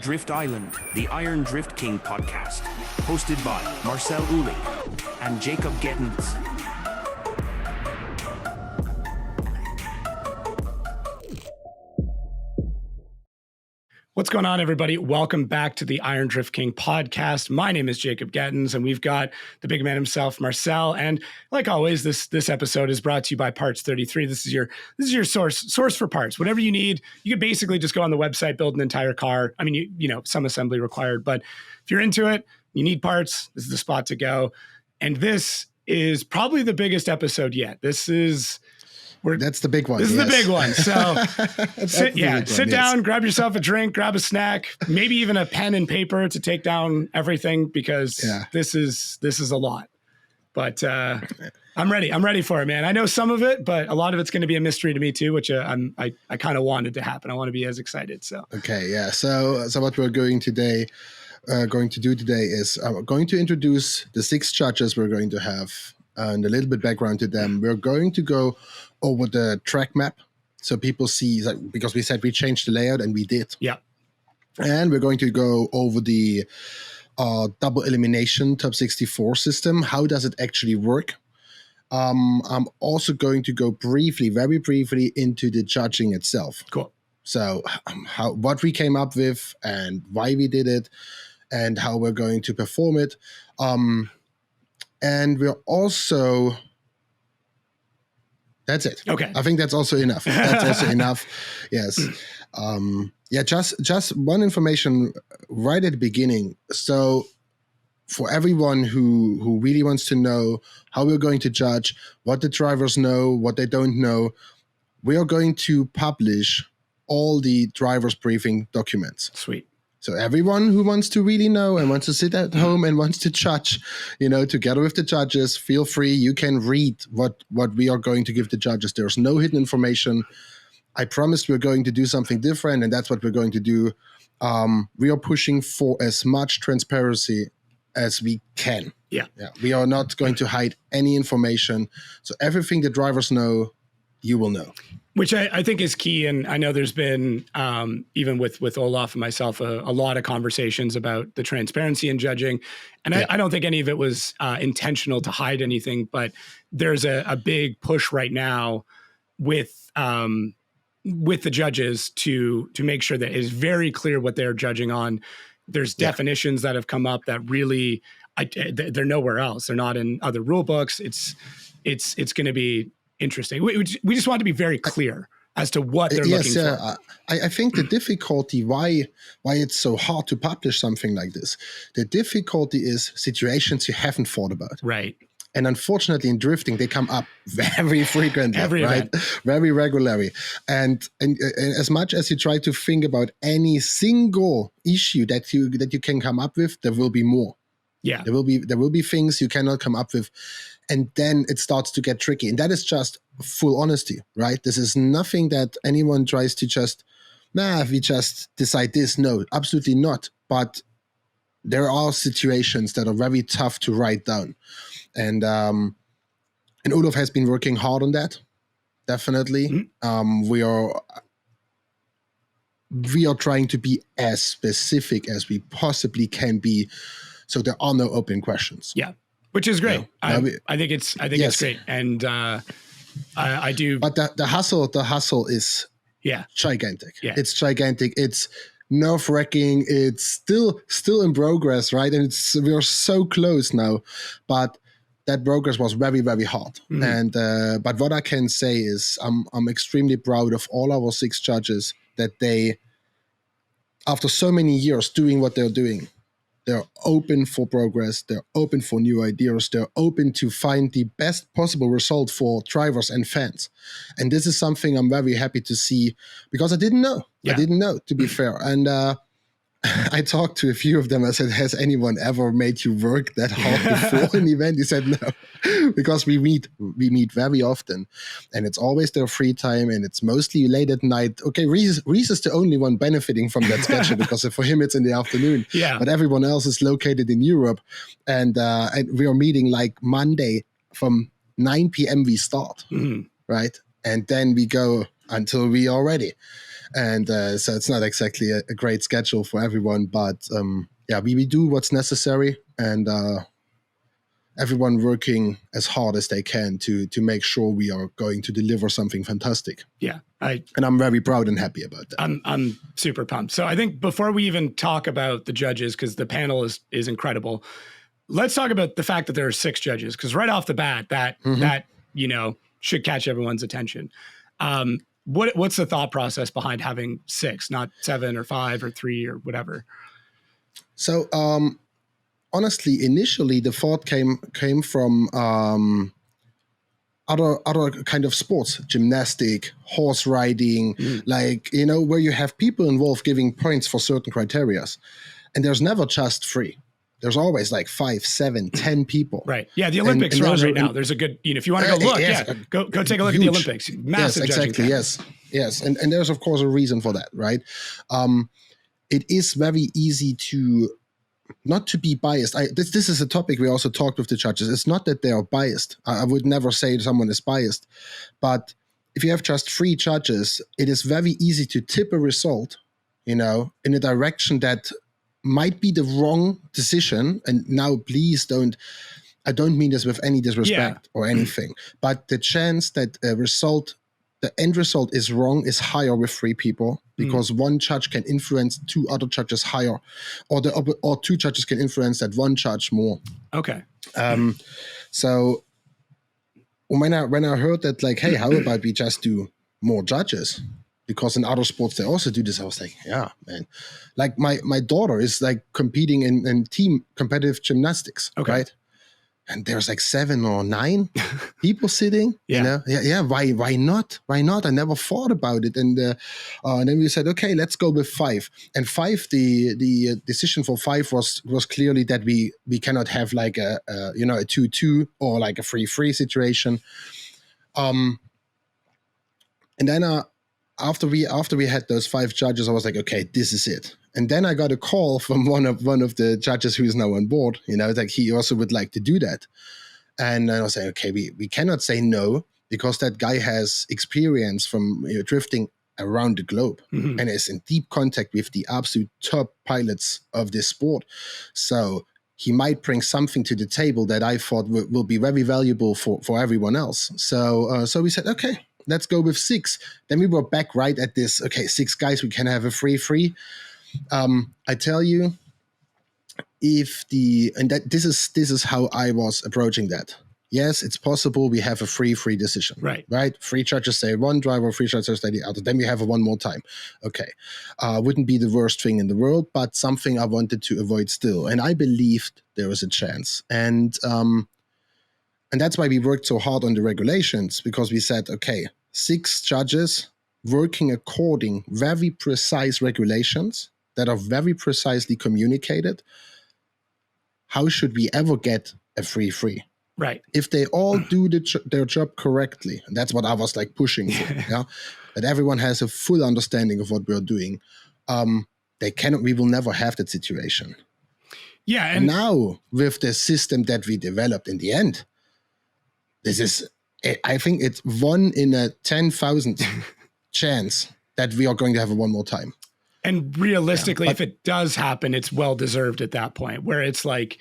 Drift Island, the Iron Drift King podcast, hosted by Marcel Uhlig and Jacob Gettins. What's going on, everybody? Welcome back to the Iron Drift King podcast. My name is Jacob Gettins, and we've got the big man himself, Marcel. And like always, this episode is brought to you by Parts 33. This is your source for parts. Whatever you need, you can basically just go on the website, build an entire car. I mean, you know, some assembly required, but if you're into it, you need parts, this is the spot to go. And this is probably the biggest episode yet. That's the big one. This is the big one. So sit down, grab yourself a drink, grab a snack, maybe even a pen and paper to take down everything because this is a lot. But I'm ready. I'm ready for it, man. I know some of it, but a lot of it's going to be a mystery to me too, which I kind of wanted to happen. I want to be as excited. So okay, yeah. So what we're going to do today is going to introduce the 6 judges we're going to have and a little bit background to them. We're going to go over the track map so people see, because we said we changed the layout, and we did. Yeah. And we're going to go over the Double Elimination Top 64 system. How does it actually work? I'm also going to go very briefly into the judging itself. Cool. So what we came up with and why we did it and how we're going to perform it. And we're also... That's it. Okay. I think that's also enough. Yes. Just one information right at the beginning. So for everyone who really wants to know how we're going to judge, what the drivers know, what they don't know, we are going to publish all the drivers briefing documents. Sweet. So everyone who wants to really know and wants to sit at home and wants to judge, together with the judges, feel free. You can read what we are going to give the judges. There's no hidden information. I promised we're going to do something different, and that's what we're going to do. We are pushing for as much transparency as we can. Yeah. We are not going to hide any information. So everything the drivers know, you will know. Which I think is key. And I know there's been, even with Olaf and myself, a lot of conversations about the transparency in judging. And I don't think any of it was intentional to hide anything, but there's a big push right now with the judges to make sure that it is very clear what they're judging on. There's definitions that have come up that really, they're nowhere else. They're not in other rule books. It's going to be interesting. We just want to be very clear as to what they're looking for. I think the difficulty, why it's so hard to publish something like this, the difficulty is situations you haven't thought about. Right. And unfortunately in drifting, they come up very frequently, event. Very regularly. And as much as you try to think about any single issue that you can come up with, there will be more. Yeah. There will be things you cannot come up with. And then it starts to get tricky. And that is just full honesty, right? This is nothing that anyone tries to we just decide this. No, absolutely not. But there are situations that are very tough to write down. And Olaf has been working hard on that, definitely. Mm-hmm. We are trying to be as specific as we possibly can be, so there are no open questions. Yeah. Which is great. I think it's great. And I do. But the hustle is gigantic. Yeah. It's gigantic. It's nerve-wracking. It's still in progress, right? And we're so close now. But that progress was very, very hard. Mm-hmm. And but what I can say is I'm extremely proud of all our 6 judges that they, after so many years doing what they're doing, they're open for progress. They're open for new ideas. They're open to find the best possible result for drivers and fans. And this is something I'm very happy to see, because I didn't know. Yeah. I didn't know, to be fair. And I talked to a few of them. I said, has anyone ever made you work that hard before an event? He said, no, because we meet very often, and it's always their free time, and it's mostly late at night. Okay, Reese is the only one benefiting from that schedule because for him it's in the afternoon. Yeah. But everyone else is located in Europe, and we are meeting like Monday from 9 p.m. we start, right? And then we go until we are ready. And so it's not exactly a great schedule for everyone, but we do what's necessary, and everyone working as hard as they can to make sure we are going to deliver something fantastic. Yeah, and I'm very proud and happy about that. I'm super pumped. So I think before we even talk about the judges, because the panel is incredible, let's talk about the fact that there are 6 judges, because right off the bat, that should catch everyone's attention. What's the thought process behind having 6, not 7 or 5 or 3 or whatever? So honestly, initially the thought came from other kind of sports, gymnastic, horse riding, where you have people involved giving points for certain criterias, and there's never just 3. There's always like 5, 7, 10 people. Right. Yeah. The Olympics are on right now. There's a good, if you want to go look, go take a look at the Olympics. Massive judging panel. Yes. And there's of course a reason for that, right? It is very easy to not to be biased. This is a topic we also talked with the judges. It's not that they are biased. I would never say someone is biased, but if you have just 3 judges, it is very easy to tip a result, in a direction that might be the wrong decision. And now please I don't mean this with any disrespect or anything, but the chance that the end result is wrong is higher with 3 people, because one judge can influence 2 other judges higher, or 2 judges can influence that one judge more. Okay. So when I heard that, like, hey, how about we just do more judges? Because in other sports they also do this. I was like, yeah, man. Like my daughter is like competing in team competitive gymnastics, right? And there's like 7 or 9 people sitting. Yeah. Why not? Why not? I never thought about it. And then we said, okay, let's go with 5. And 5, the decision for 5 was clearly that we cannot have like a 2-2 or like a 3-3 situation. And then after we had those 5 judges, I was like, okay, this is it. And then I got a call from one of the judges who is now on board. Like he also would like to do that. And I was like, okay, we cannot say no, because that guy has experience from drifting around the globe and is in deep contact with the absolute top pilots of this sport. So he might bring something to the table that I thought will be very valuable for everyone else. So we said, okay, let's go with 6. Then we were back right at this. Okay, 6 guys, we can have a 3-3. I tell you, this is how I was approaching that. Yes, it's possible we have a 3-3 decision. Right. 3 judges say one driver, 3 judges say the other. Then we have a one more time. Okay. Wouldn't be the worst thing in the world, but something I wanted to avoid still. And I believed there was a chance. And that's why we worked so hard on the regulations, because we said, okay, 6 judges working according very precise regulations that are very precisely communicated. How should we ever get a 3-3? Right. If they all do their job correctly, and that's what I was like pushing for, that everyone has a full understanding of what we're doing, we will never have that situation. Yeah. And now with the system that we developed in the end, I think it's 1 in a 10,000 chance that we are going to have it one more time. And realistically, if it does happen, it's well-deserved at that point, where it's like,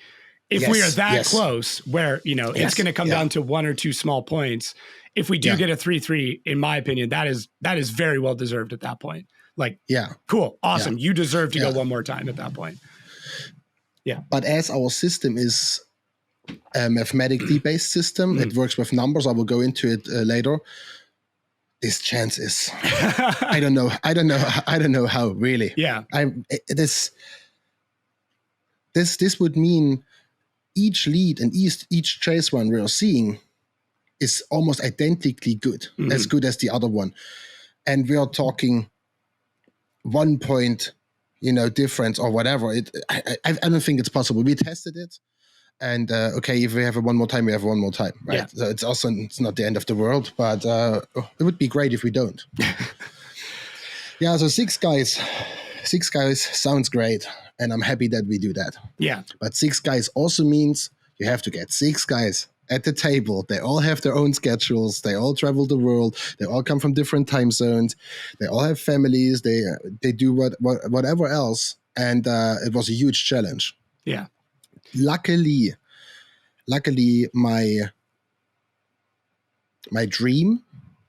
if we are that close, where, it's going to come down to 1 or 2 small points. If we do get a 3-3, in my opinion, that is very well-deserved at that point. Like, cool, awesome. You deserve to go one more time at that point. Yeah. But as our system is a mathematically based system, it works with numbers. I will go into it later. This chance is, I don't know how, really. Yeah. This would mean each lead and each chase run we are seeing is almost identically good, as good as the other one. And we are talking 1 point, difference or whatever. I don't think it's possible. We tested it. And if we have it one more time, we have one more time, right? Yeah. So it's not the end of the world, but it would be great if we don't. So 6 guys sounds great, and I'm happy that we do that. Yeah. But 6 guys also means you have to get 6 guys at the table. They all have their own schedules. They all travel the world. They all come from different time zones. They all have families. They do whatever else. And it was a huge challenge. Yeah. Luckily, my dream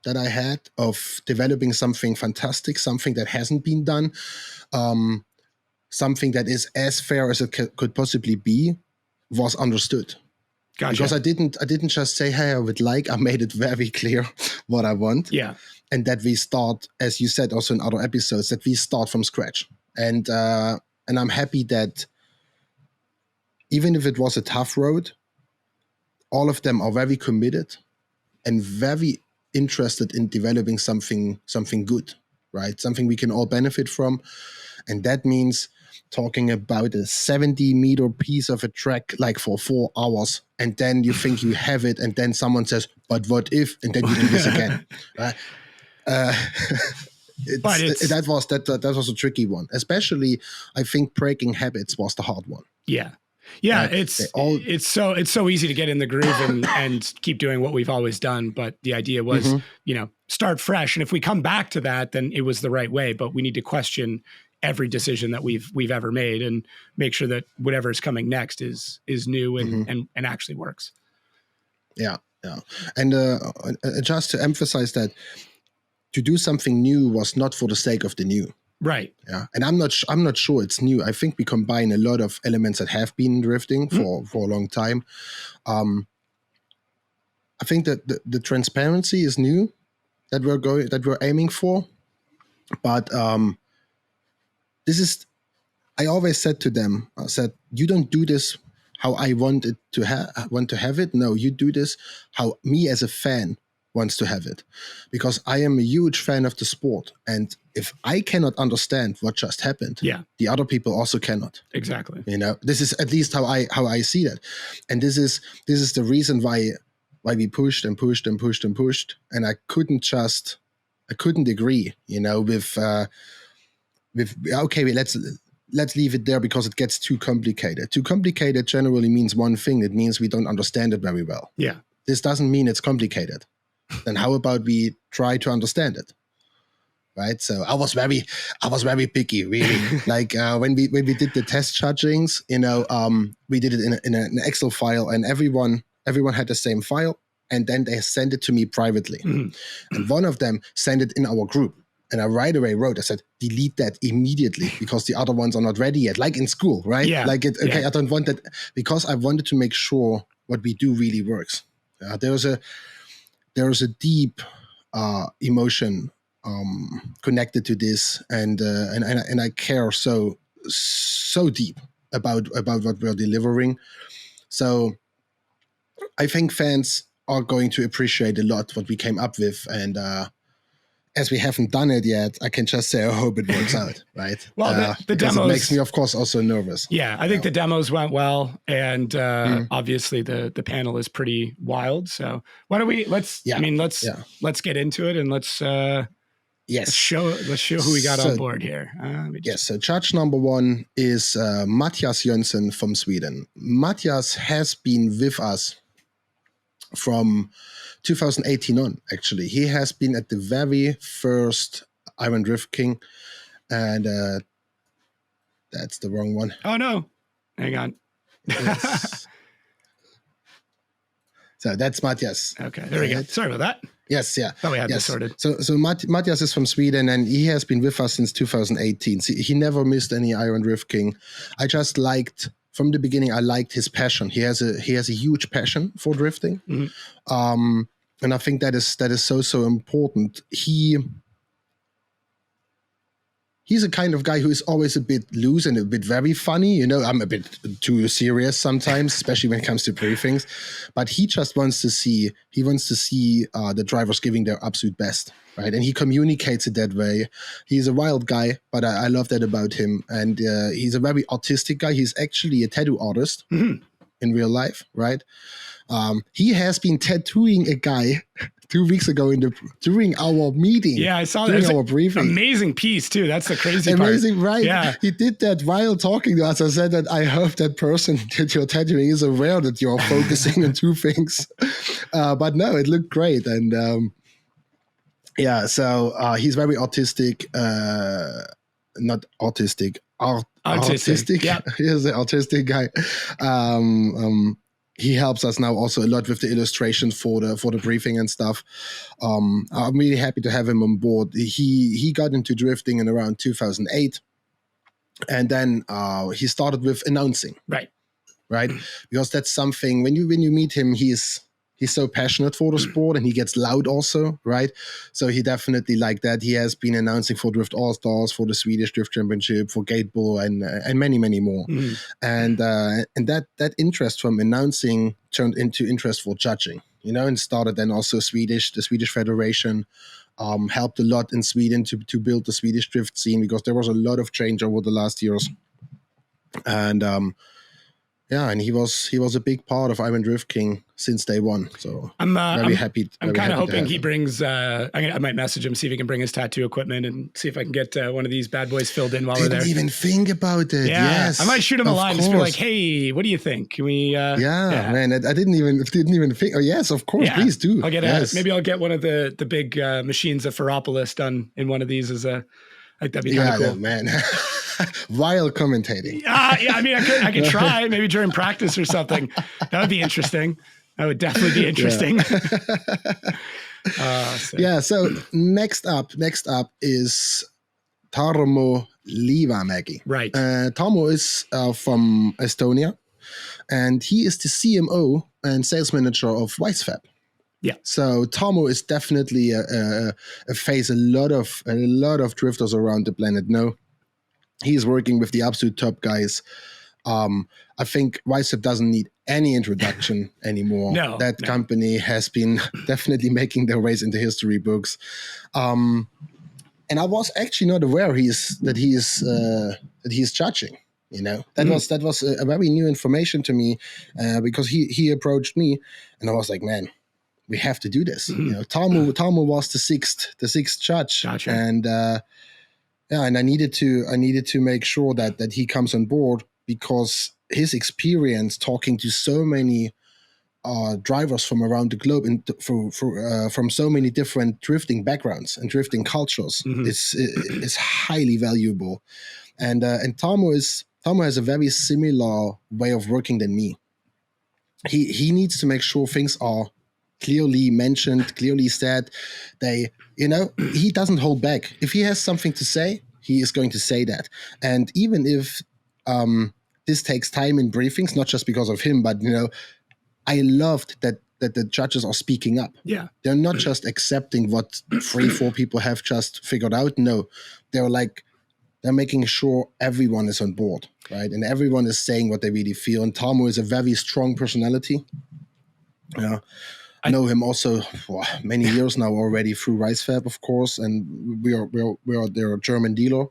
that I had of developing something fantastic, something that hasn't been done, something that is as fair as it could possibly be, was understood. Gotcha. Because I didn't just say, hey, I would like. I made it very clear what I want. Yeah. And that we start, as you said also in other episodes, that we start from scratch. And I'm happy that even if it was a tough road, all of them are very committed and very interested in developing something good, right? Something we can all benefit from. And that means talking about a 70-meter piece of a track like for 4 hours, and then you think you have it, and then someone says, but what if? And then you do this again. Right? That was a tricky one. Especially, I think breaking habits was the hard one. Yeah. Yeah, it's so easy to get in the groove and keep doing what we've always done. But the idea was, start fresh. And if we come back to that, then it was the right way. But we need to question every decision that we've ever made and make sure that whatever is coming next is new and actually works. Yeah. And just to emphasize that, to do something new was not for the sake of the new. Right. Yeah. And I'm not sure it's new. I think we combine a lot of elements that have been drifting for a long time. I think that the transparency is new that we're aiming for. But I always said to them, you don't do this how I want to have it. No, you do this how me as a fan wants to have it, because I am a huge fan of the sport, and if I cannot understand what just happened, the other people also cannot. Exactly. This is at least how I see that, and this is the reason why we pushed and pushed and pushed and pushed, and I couldn't agree, with okay, let's leave it there because it gets too complicated. Too complicated generally means one thing. It means we don't understand it very well. Yeah. This doesn't mean it's complicated. Then how about we try to understand it, right? So I was very picky, really. Like when we did the test judgings, we did it in an Excel file, and everyone had the same file, and then they sent it to me privately, and one of them sent it in our group, and I right away I said, delete that immediately because the other ones are not ready yet, like in school, right? Yeah. Like I don't want that, because I wanted to make sure what we do really works. There is a deep emotion connected to this, and I care so deep about what we're delivering. So I think fans are going to appreciate a lot what we came up with, and as we haven't done it yet, I can just say I hope it works out, right? Well, the demos, it makes me, of course, also nervous. Yeah, I think the demos went well, and obviously the panel is pretty wild. So why don't we let's get into it, and let's show who we got on board here. So judge number one is Mattias Jönsson from Sweden. Mattias has been with us from 2018 on, actually. He has been at the very first Iron Drift King, and that's the wrong one. Oh, no. Hang on. Yes. So that's Mattias. Okay, there we go. Sorry about that. Yes, yeah. Thought we had this sorted. So Mattias is from Sweden, and he has been with us since 2018. So he never missed any Iron Drift King. I just liked, from the beginning, I liked his passion. He has a huge passion for drifting. And I think that is so important. He's a kind of guy who is always a bit loose and a bit very funny. I'm a bit too serious sometimes, especially when it comes to briefings. But he just wants to see the drivers giving their absolute best, right? And he communicates it that way. He's a wild guy, but I love that about him. And he's a very artistic guy. He's actually a tattoo artist in real life, right? He has been tattooing a guy 2 weeks ago during our meeting. Yeah, I saw during that. our briefing. Amazing piece too. That's the crazy Amazing, part. right? Yeah. He did that while talking to us. I said that I hope that person that you're tattooing is aware that you're focusing on two things. But no, it looked great. And yeah, so he's very autistic. Not autistic. Artistic. Yeah. He's an autistic guy. He helps us now also a lot with the illustrations for the briefing and stuff. I'm really happy to have him on board. He got into drifting in around 2008, and then he started with announcing. Right, because that's something when you meet him, he's so passionate for the sport, and he gets loud also, right? So he definitely like that. He has been announcing for Drift All Stars, for the Swedish Drift Championship, for Gateball, and many more. And that interest from announcing turned into interest for judging, and started then also the Swedish Federation. Helped a lot in Sweden to build the Swedish drift scene, because there was a lot of change over the last years. And and he was a big part of Iron Drift King since day one. So I'm very happy. I'm kind of hoping he brings. I might message him, see if he can bring his tattoo equipment, and see if I can get one of these bad boys filled in while we're there. Didn't even think about it. Yeah. Yes, I might shoot him a line, just be like, "Hey, what do you think? Can we?" Man, I didn't even think. Oh yes, of course, please do. I'll get maybe I'll get one of the big machines of Ferropolis done in one of these as a. Like that'd be kind of cool, man. While commentating. Yeah, I mean, I could try maybe during practice or something. That would be interesting. That would definitely be interesting. So next up is Tarmo Liivamäki. Right. Tarmo is from Estonia, and he is the CMO and sales manager of Weissfab. Yeah. So Tarmo is definitely a face a lot of drifters around the planet know. He's working with the absolute top guys. I think Weissfab doesn't need any introduction anymore. No. Company has been definitely making their ways into history books. And I was actually not aware that he is judging. That was a very new information to me, because he approached me, and I was like, man, we have to do this. Tarmo was the sixth judge. Gotcha. And and I needed to make sure that he comes on board, because his experience talking to so many drivers from around the globe and from so many different drifting backgrounds and drifting cultures is highly valuable. And Tarmo has a very similar way of working than me. He needs to make sure things are clearly mentioned, clearly said. He doesn't hold back. If he has something to say, he is going to say that. And even if this takes time in briefings, not just because of him, but I loved that the judges are speaking up. Yeah, they're not just accepting what 3-4 people have just figured out. No, they're making sure everyone is on board, right? And everyone is saying what they really feel. And Tarmo is a very strong personality. I know him also for many years now already through Weissfab, of course, and we are their German dealer,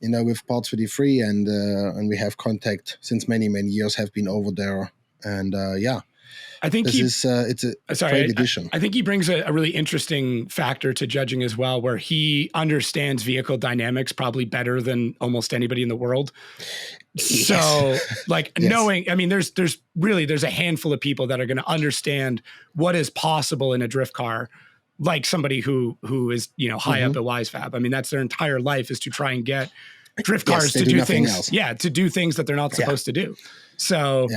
with Parts 33, and we have contact since many years. Have been over there, and I think it's a great addition. I think he brings a really interesting factor to judging as well, where he understands vehicle dynamics probably better than almost anybody in the world. Yes. So knowing, I mean, there's a handful of people that are going to understand what is possible in a drift car, like somebody who is, high up at Weissfab. I mean, that's their entire life, is to try and get drift cars to do things. Else. Yeah. To do things that they're not supposed to do. So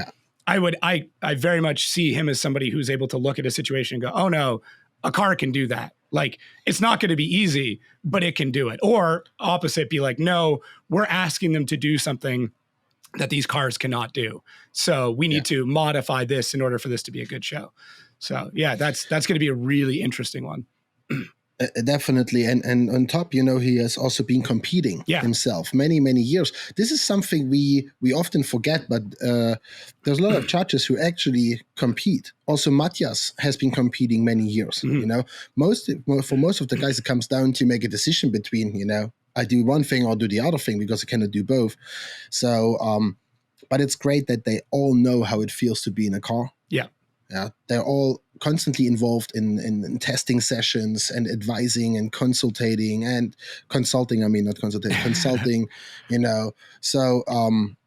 I very much see him as somebody who's able to look at a situation and go, oh no, a car can do that. Like, it's not going to be easy, but it can do it. Or opposite, be like, no, we're asking them to do something that these cars cannot do. So we need to modify this in order for this to be a good show. So that's going to be a really interesting one. Definitely. And on top, he has also been competing himself many years. This is something we often forget, but there's a lot of judges who actually compete. Also, Matthias has been competing many years. For most of the guys, it comes down to make a decision between, I do one thing or do the other thing, because I cannot do both. So, but it's great that they all know how it feels to be in a car. Yeah. Yeah, they're all constantly involved in testing sessions and advising and consulting. I mean, not consulting, consulting. So I'm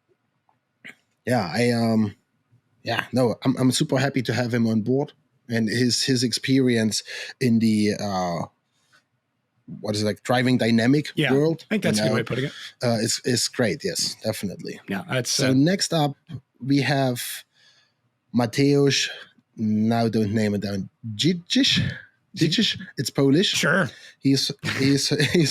super happy to have him on board, and his experience in the driving dynamic world. I think that's a good way of putting it. Is great. Yes, definitely. Yeah, that's so. Next up, we have Mateusz. Now don't name it down. Dziecisz. It's Polish. Sure. He's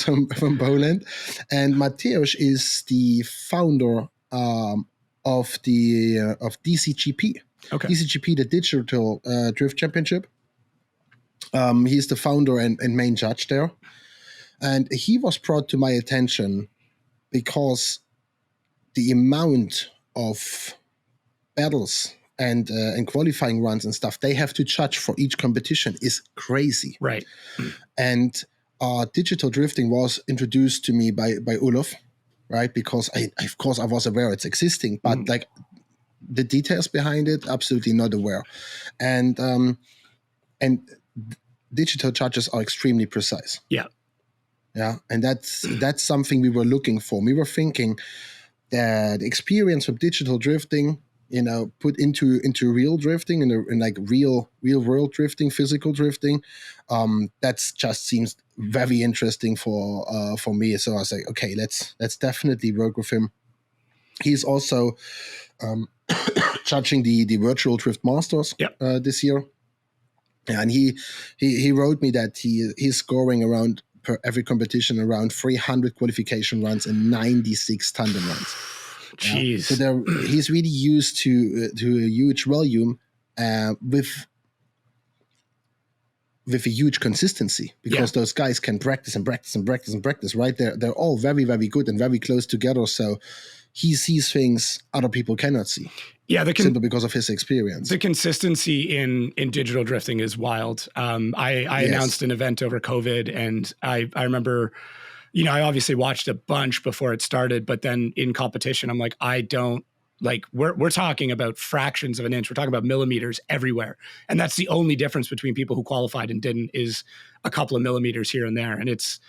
from Poland, and Mateusz is the founder of DCGP. Okay. DCGP, the Digital Drift Championship. He's the founder and main judge there, and he was brought to my attention because the amount of battles and qualifying runs and stuff they have to judge for each competition is crazy. Right. And digital drifting was introduced to me by Uhlig, right? Because I was aware it's existing, but like the details behind it, absolutely not aware. And digital judges are extremely precise. Yeah. Yeah. And that's something we were looking for. We were thinking that experience of digital drifting, put into real drifting in like real world drifting, physical drifting, that's just seems very interesting for me. So I was like, okay, let's definitely work with him. He's also judging the virtual drift masters this year, and he wrote me that he's scoring around per every competition around 300 qualification runs and 96 tandem runs. Jeez. So he's really used to a huge volume with a huge consistency, because those guys can practice and practice and practice and practice, right? They're all very, very good and very close together. So he sees things other people cannot see. Yeah, simply because of his experience. The consistency in digital drifting is wild. I announced an event over COVID, and I remember, I obviously watched a bunch before it started, but then in competition, I'm like, we're talking about fractions of an inch. We're talking about millimeters everywhere. And that's the only difference between people who qualified and didn't, is a couple of millimeters here and there. And it's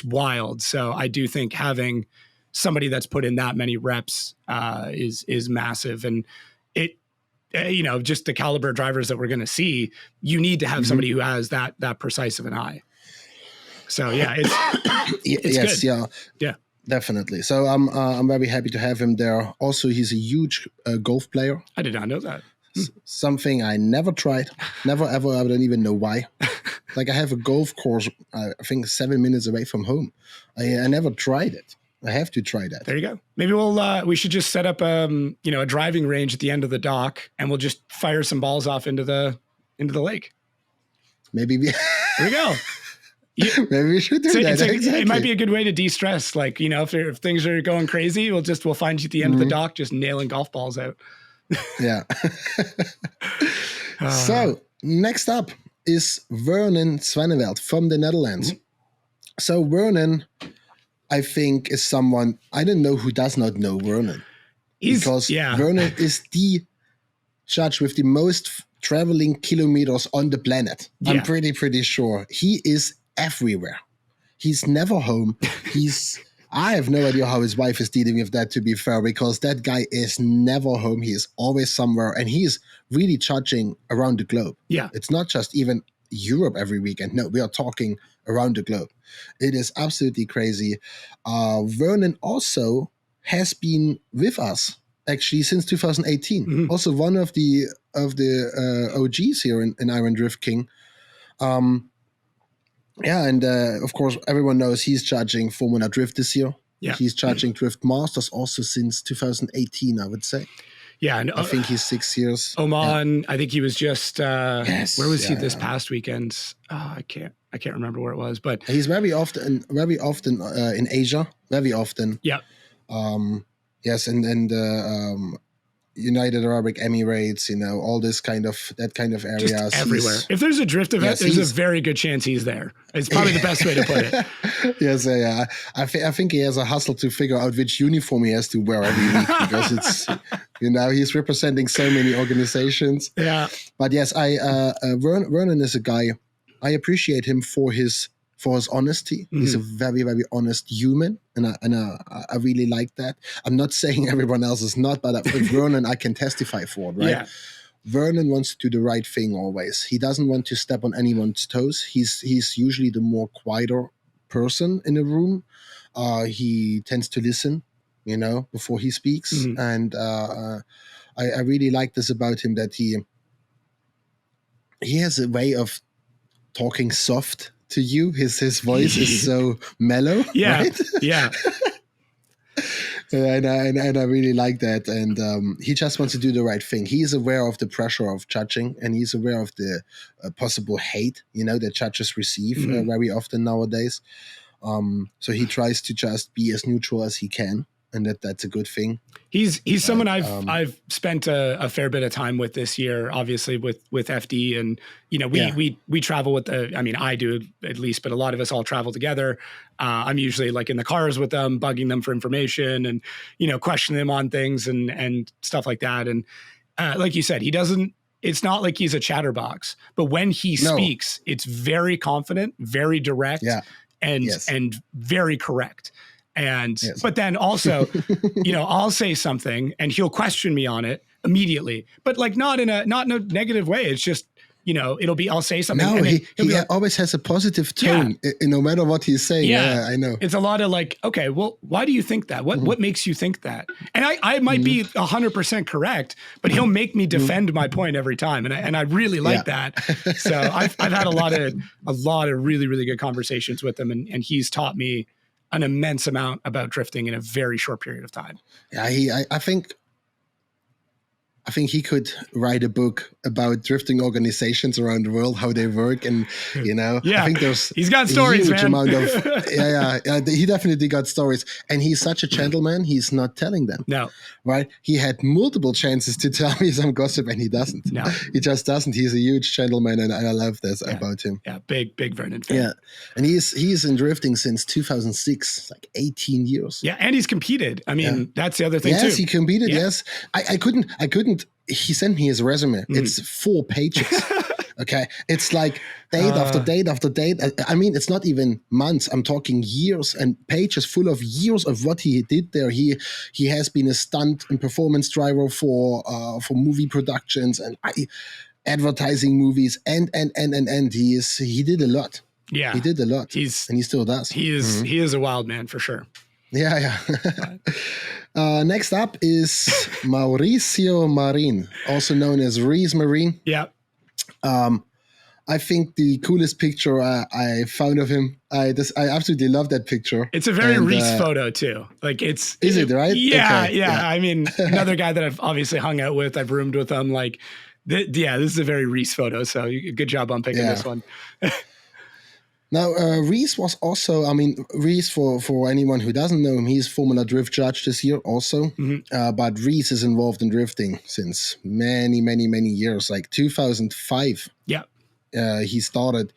wild. So I do think having somebody that's put in that many reps is massive. And it, just the caliber of drivers that we're going to see, you need to have somebody who has that precise of an eye. So yeah, it's good. Yeah, definitely. So I'm very happy to have him there. Also, he's a huge golf player. I did not know that. Something I never tried, never ever. I don't even know why. Like, I have a golf course, I think 7 minutes away from home. I never tried it. I have to try that. There you go. Maybe we should just set up a driving range at the end of the dock, and we'll just fire some balls off into the lake. Maybe there we go. Maybe we should do that. Exactly. It might be a good way to de-stress. Like, if things are going crazy, we'll find you at the end of the dock, just nailing golf balls out. Yeah. So next up is Vernon Swaneveld from the Netherlands. So Vernon, I think, is someone, I don't know who does not know Vernon. Vernon is the judge with the most traveling kilometers on the planet. Yeah. I'm pretty sure. He is everywhere. He's never home. I have no idea how his wife is dealing with that, to be fair, because that guy is never home. He is always somewhere, and he is really judging around the globe. Yeah. It's not just even Europe every weekend. No, we are talking around the globe. It is absolutely crazy. Vernon also has been with us actually since 2018. Also one of the OGs here in Iron Drift King. And of course, everyone knows he's judging Formula Drift this year. Yeah. He's judging Drift Masters also since 2018, I would say. Yeah. And I think he's 6 years. Oman, yeah. I think he was just, where was he this past weekend? I can't remember where it was, but he's very often in Asia, very often. Yeah. Yes. And United Arab Emirates, all this kind of areas. Just everywhere. If there's a drift event, there's a very good chance he's there. It's probably the best way to put it. Yes, yeah. I think he has a hustle to figure out which uniform he has to wear every week, because He's representing so many organizations. Yeah. But yes, Vernon is a guy. I appreciate him for his honesty. He's a very, very honest human, and I really like that. I'm not saying everyone else is not, but with Vernon, I can testify for it, right? Yeah. Vernon wants to do the right thing always. He doesn't want to step on anyone's toes. He's usually the more quieter person in a room. He tends to listen, before he speaks, and I really like this about him, that he has a way of talking soft to you. His voice is so mellow. Yeah. Right? Yeah. And I really like that. And he just wants to do the right thing. He's aware of the pressure of judging, and he's aware of the possible hate, that judges receive very often nowadays. So he tries to just be as neutral as he can, and that's a good thing. He's someone I've spent a fair bit of time with this year, obviously with FD, and we travel with I do at least, but a lot of us all travel together. I'm usually like in the cars with them, bugging them for information and questioning them on things and stuff like that. And like you said, it's not like he's a chatterbox, but when he speaks, it's very confident, very direct, and very correct. And, but then also, I'll say something and he'll question me on it immediately, but like not in a negative way. It's just, I'll say something. No, and he like, always has a positive tone, no matter what he's saying. Yeah, I know. It's a lot of like, okay, well, why do you think that? What makes you think that? And I might be 100% correct, but he'll make me defend my point every time. And I really like that. So I've had a lot of really, really good conversations with him, and he's taught me an immense amount about drifting in a very short period of time. Yeah, I think he could write a book about drifting organizations around the world, how they work, and I think he's got stories, huge man. amount of he definitely got stories, and he's such a gentleman. He's not telling them. No, right? He had multiple chances to tell me some gossip, and he doesn't. No, he just doesn't. He's a huge gentleman, and I love this about him. Yeah, big Vernon fan. Yeah, and he's in drifting since 2006, like 18 years. Yeah, and he's competed. I mean, that's the other thing too. Yes, he competed. Yeah. Yes, I couldn't. He sent me his resume. It's 4 pages. Okay, it's like date after date after date. I mean, it's not even months. I'm talking years and pages full of years of what he did there. He has been a stunt and performance driver for movie productions and advertising movies and he did a lot. Yeah, he did a lot. And he still does. He is a wild man for sure. Yeah. Next up is Mauricio Marin, also known as Reese Marin. Yeah. I think the coolest picture I found of him. I absolutely love that picture. It's a very Reese photo too. Like is it right? Yeah, okay. Yeah. I mean, another guy that I've obviously hung out with. I've roomed with him. Like, this is a very Reese photo. So good job on picking this one. Now, Reese was also, Reese, for anyone who doesn't know him, he's Formula Drift judge this year also. But Reese is involved in drifting since many, many, many years, like 2005. Yeah. He started.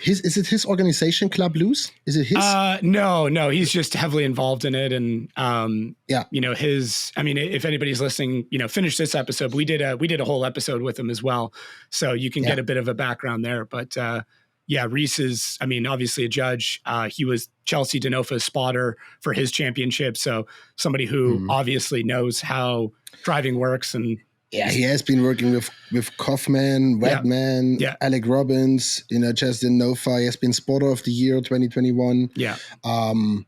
Is it his organization, Club Loose? Is it his? No, he's just heavily involved in it. And, if anybody's listening, finish this episode, we did a whole episode with him as well. So you can get a bit of a background there, but, Reese is, obviously a judge. He was Chelsea Denofa's spotter for his championship. So somebody who obviously knows how driving works. And he has been working with Kaufman, Redman, Alec Robbins, Chelsea Denofa. He has been spotter of the year 2021. Yeah. And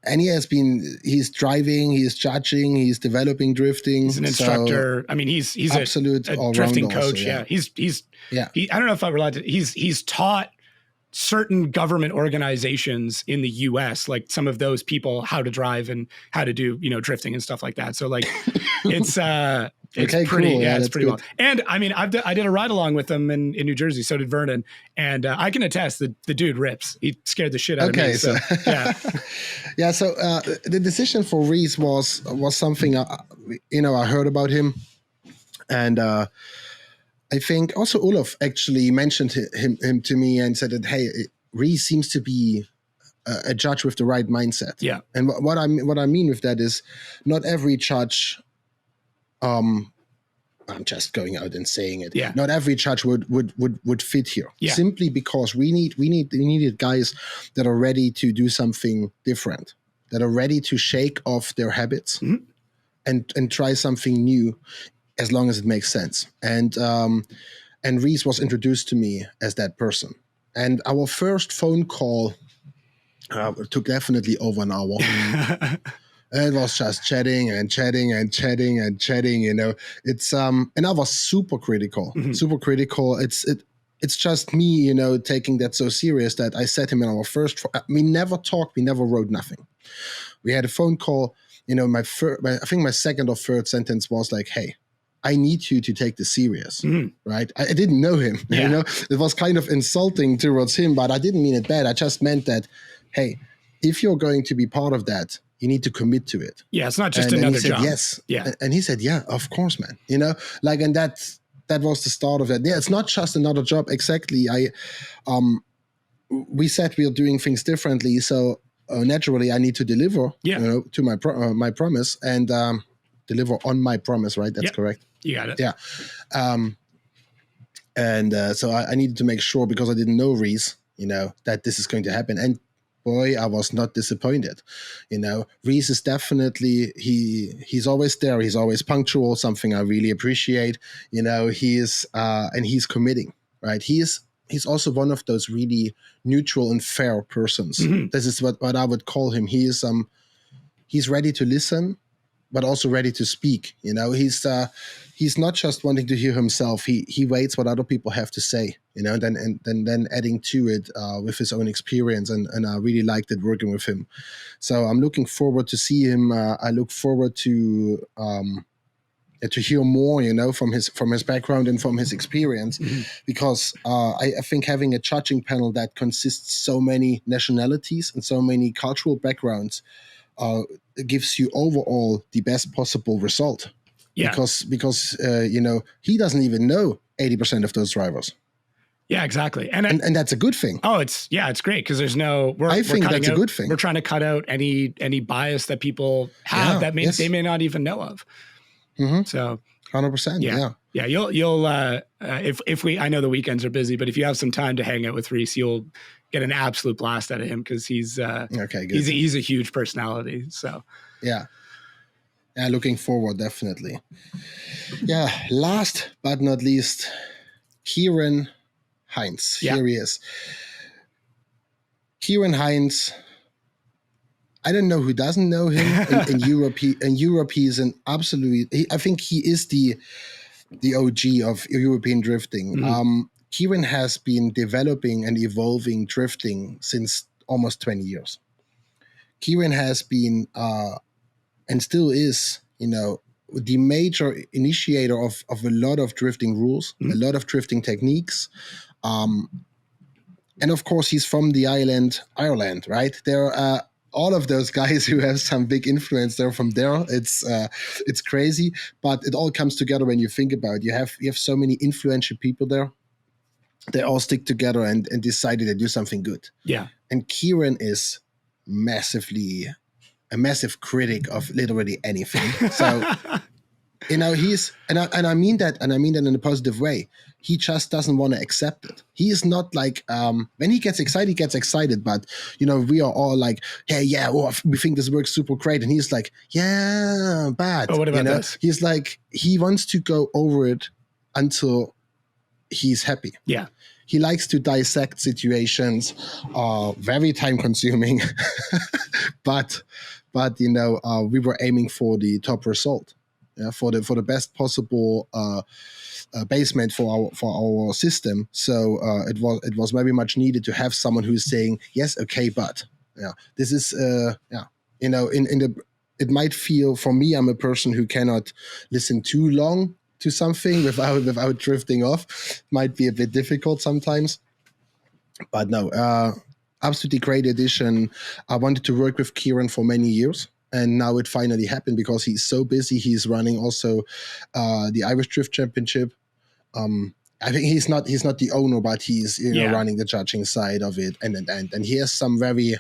he's driving, he's judging, he's developing drifting. He's an instructor. He's absolute a drifting coach. Also, He's I don't know if I'm allowed to, he's taught certain government organizations in the US, like some of those people, how to drive and how to do, drifting and stuff like that. So like it's pretty, cool. It's pretty well. And I did a ride along with him in New Jersey. So did Vernon. And I can attest that the dude rips. He scared the shit out of me. So yeah. Yeah. So the decision for Reese was something, I heard about him, and I think also Olaf actually mentioned him to me and said that, hey, Reese seems to be a judge with the right mindset. Yeah. And what I mean with that is, not every judge. I'm just going out and saying it. Yeah. Not every judge would fit here. Yeah. Simply because we needed guys that are ready to do something different, that are ready to shake off their habits and try something new, as long as it makes sense. And Reese was introduced to me as that person. And our first phone call took definitely over an hour. It was just chatting. You know, it's and I was super critical. It's just me, you know, taking that so serious that I set him in our first. We never talked. We never wrote nothing. We had a phone call. You know, I think my second or third sentence was like, "Hey, I need you to take this serious." Right? I didn't know him. Yeah. You know, it was kind of insulting towards him, but I didn't mean it bad. I just meant that, hey, if you're going to be part of that, you need to commit to it. Yeah, it's not just and another he said, job. Yes. Yeah. And he said, yeah, of course, man. You know, like, and that was the start of it. Yeah, it's not just another job. Exactly. We said we are doing things differently. So naturally I need to deliver, you know, to my promise and deliver on my promise, right? That's correct. You got it. Yeah. So I needed to make sure, because I didn't know Reese, you know, that this is going to happen. And boy, I was not disappointed. You know, Reese is definitely, he's always there. He's always punctual, something I really appreciate. You know, and he's committing, right? He's also one of those really neutral and fair persons. This is what I would call him. He's ready to listen, but also ready to speak. You know, he's not just wanting to hear himself. He waits what other people have to say, you know, and then adding to it with his own experience. And I really liked it working with him. So I'm looking forward to see him. I look forward to hear more, you know, from his background and from his experience, because I think having a judging panel that consists so many nationalities and so many cultural backgrounds gives you overall the best possible result. Yeah. Because you know, he doesn't even know 80% of those drivers. Yeah, exactly. And that's a good thing. Oh, it's great, because there's no. I think that's a good thing. We're trying to cut out any bias that people have that they may not even know of. So 100%. Yeah. You'll if I know the weekends are busy, but if you have some time to hang out with Reese, you'll get an absolute blast out of him, because he's okay. Good. He's a huge personality. So yeah, looking forward, definitely. Yeah. Last but not least, Kieran Heinz. Yeah. Here he is. Kieran Heinz. I don't know who doesn't know him in Europe. In Europe, he's an absolute. I think he is the OG of European drifting. Kieran has been developing and evolving drifting since almost 20 years. Kieran has been and still is, you know, the major initiator of a lot of drifting rules, a lot of drifting techniques. And of course, he's from the island Ireland, right? There are all of those guys who have some big influence. They're from there. It's crazy, but it all comes together when you think about it. You have so many influential people there. They all stick together and decided to do something good. Yeah. And Kieran is a massive critic of literally anything. So, you know, I mean that in a positive way. He just doesn't want to accept it. He is not like, when he gets excited, but, you know, we are all like, hey, yeah, we think this works super great. And he's like, yeah, bad. Oh, what about this? He's like, he wants to go over it until he's happy. Yeah. He likes to dissect situations, very time consuming, but you know, we were aiming for the top result, for the best possible basement for our system. So it was very much needed to have someone who's saying yes, okay, but this is you know, it might feel, for me, I'm a person who cannot listen too long to something without drifting off. Might be a bit difficult sometimes, but no, absolutely great addition. I wanted to work with Kieran for many years, and now it finally happened because he's so busy. He's running also the Irish Drift Championship. I think he's not the owner, but he's running the judging side of it, and he has some very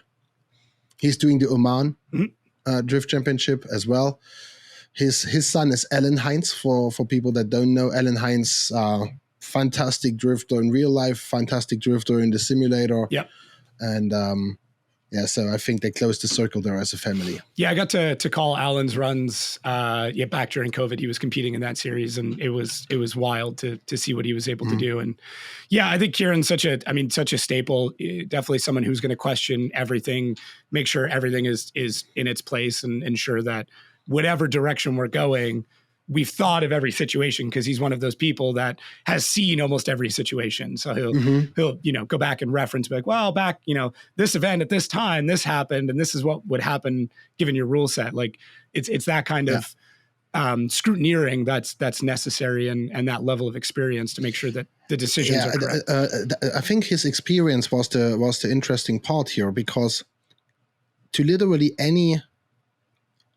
He's doing the Oman Mhm. Drift Championship as well. His son is Alan Hines. For people that don't know, Alan Hines, fantastic drifter in real life, fantastic drifter in the simulator, Yep. and so I think they closed the circle there as a family. Yeah, I got to call Alan's runs. Back during COVID, he was competing in that series, and it was wild to see what he was able to do. And yeah, I think Kieran's such a staple. Definitely someone who's going to question everything, make sure everything is in its place, and ensure that whatever direction we're going, we've thought of every situation, because he's one of those people that has seen almost every situation. So he'll go back and reference, be like, well, back, this event at this time, this happened, and this is what would happen given your rule set. Like it's that kind of scrutineering that's necessary, and that level of experience to make sure that the decisions are correct. I think his experience was the interesting part here, because to literally any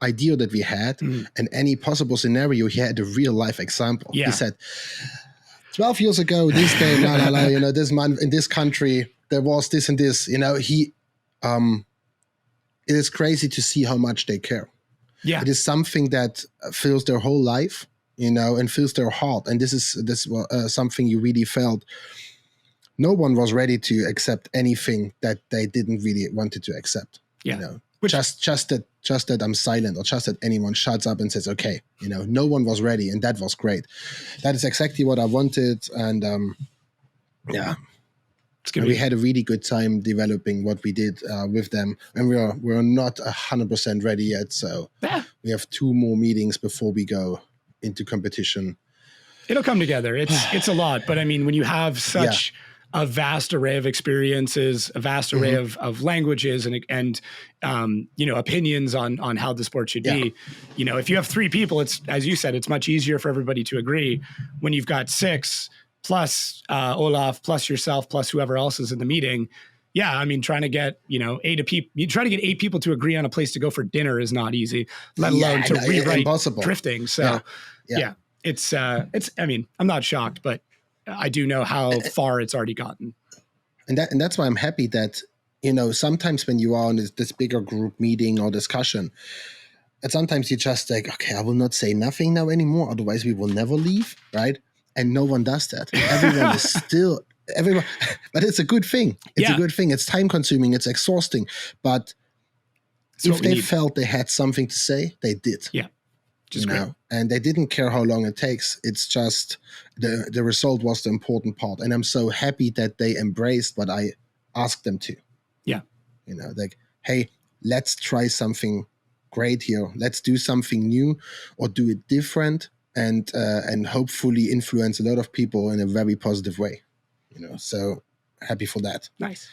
idea that we had and any possible scenario, he had a real life example. Yeah. He said, 12 years ago, this day, this month in this country, there was this and this. It is crazy to see how much they care. Yeah. It is something that fills their whole life, and fills their heart. And this was something you really felt. No one was ready to accept anything that they didn't really wanted to accept. Yeah. Just that I'm silent, or just that anyone shuts up and says, okay, no one was ready. And that was great. That is exactly what I wanted. And we had a really good time developing what we did with them. And we're not 100% ready yet. So we have 2 more meetings before we go into competition. It'll come together. It's a lot, but I mean, when you have such a vast array of experiences, a vast array of languages, and opinions on how the sport should be. If you have 3 people, it's, as you said, it's much easier for everybody to agree. When you've got 6 plus Olaf plus yourself plus whoever else is in the meeting, trying to get 8 people to agree on a place to go for dinner is not easy, let alone to rewrite impossible. Drifting. So it's I'm not shocked, but I do know how far it's already gotten. And that's why I'm happy that, sometimes when you are in this bigger group meeting or discussion, and sometimes you just like, okay, I will not say nothing now anymore, otherwise we will never leave, right? And no one does that. Everyone is still, but it's a good thing. It's a good thing. It's time consuming. It's exhausting. But if they felt they had something to say, they did. Yeah. Just great. And they didn't care how long it takes. It's just the result was the important part. And I'm so happy that they embraced what I asked them to. Yeah. Like, hey, let's try something great here. Let's do something new, or do it different, and hopefully influence a lot of people in a very positive way. So happy for that. Nice.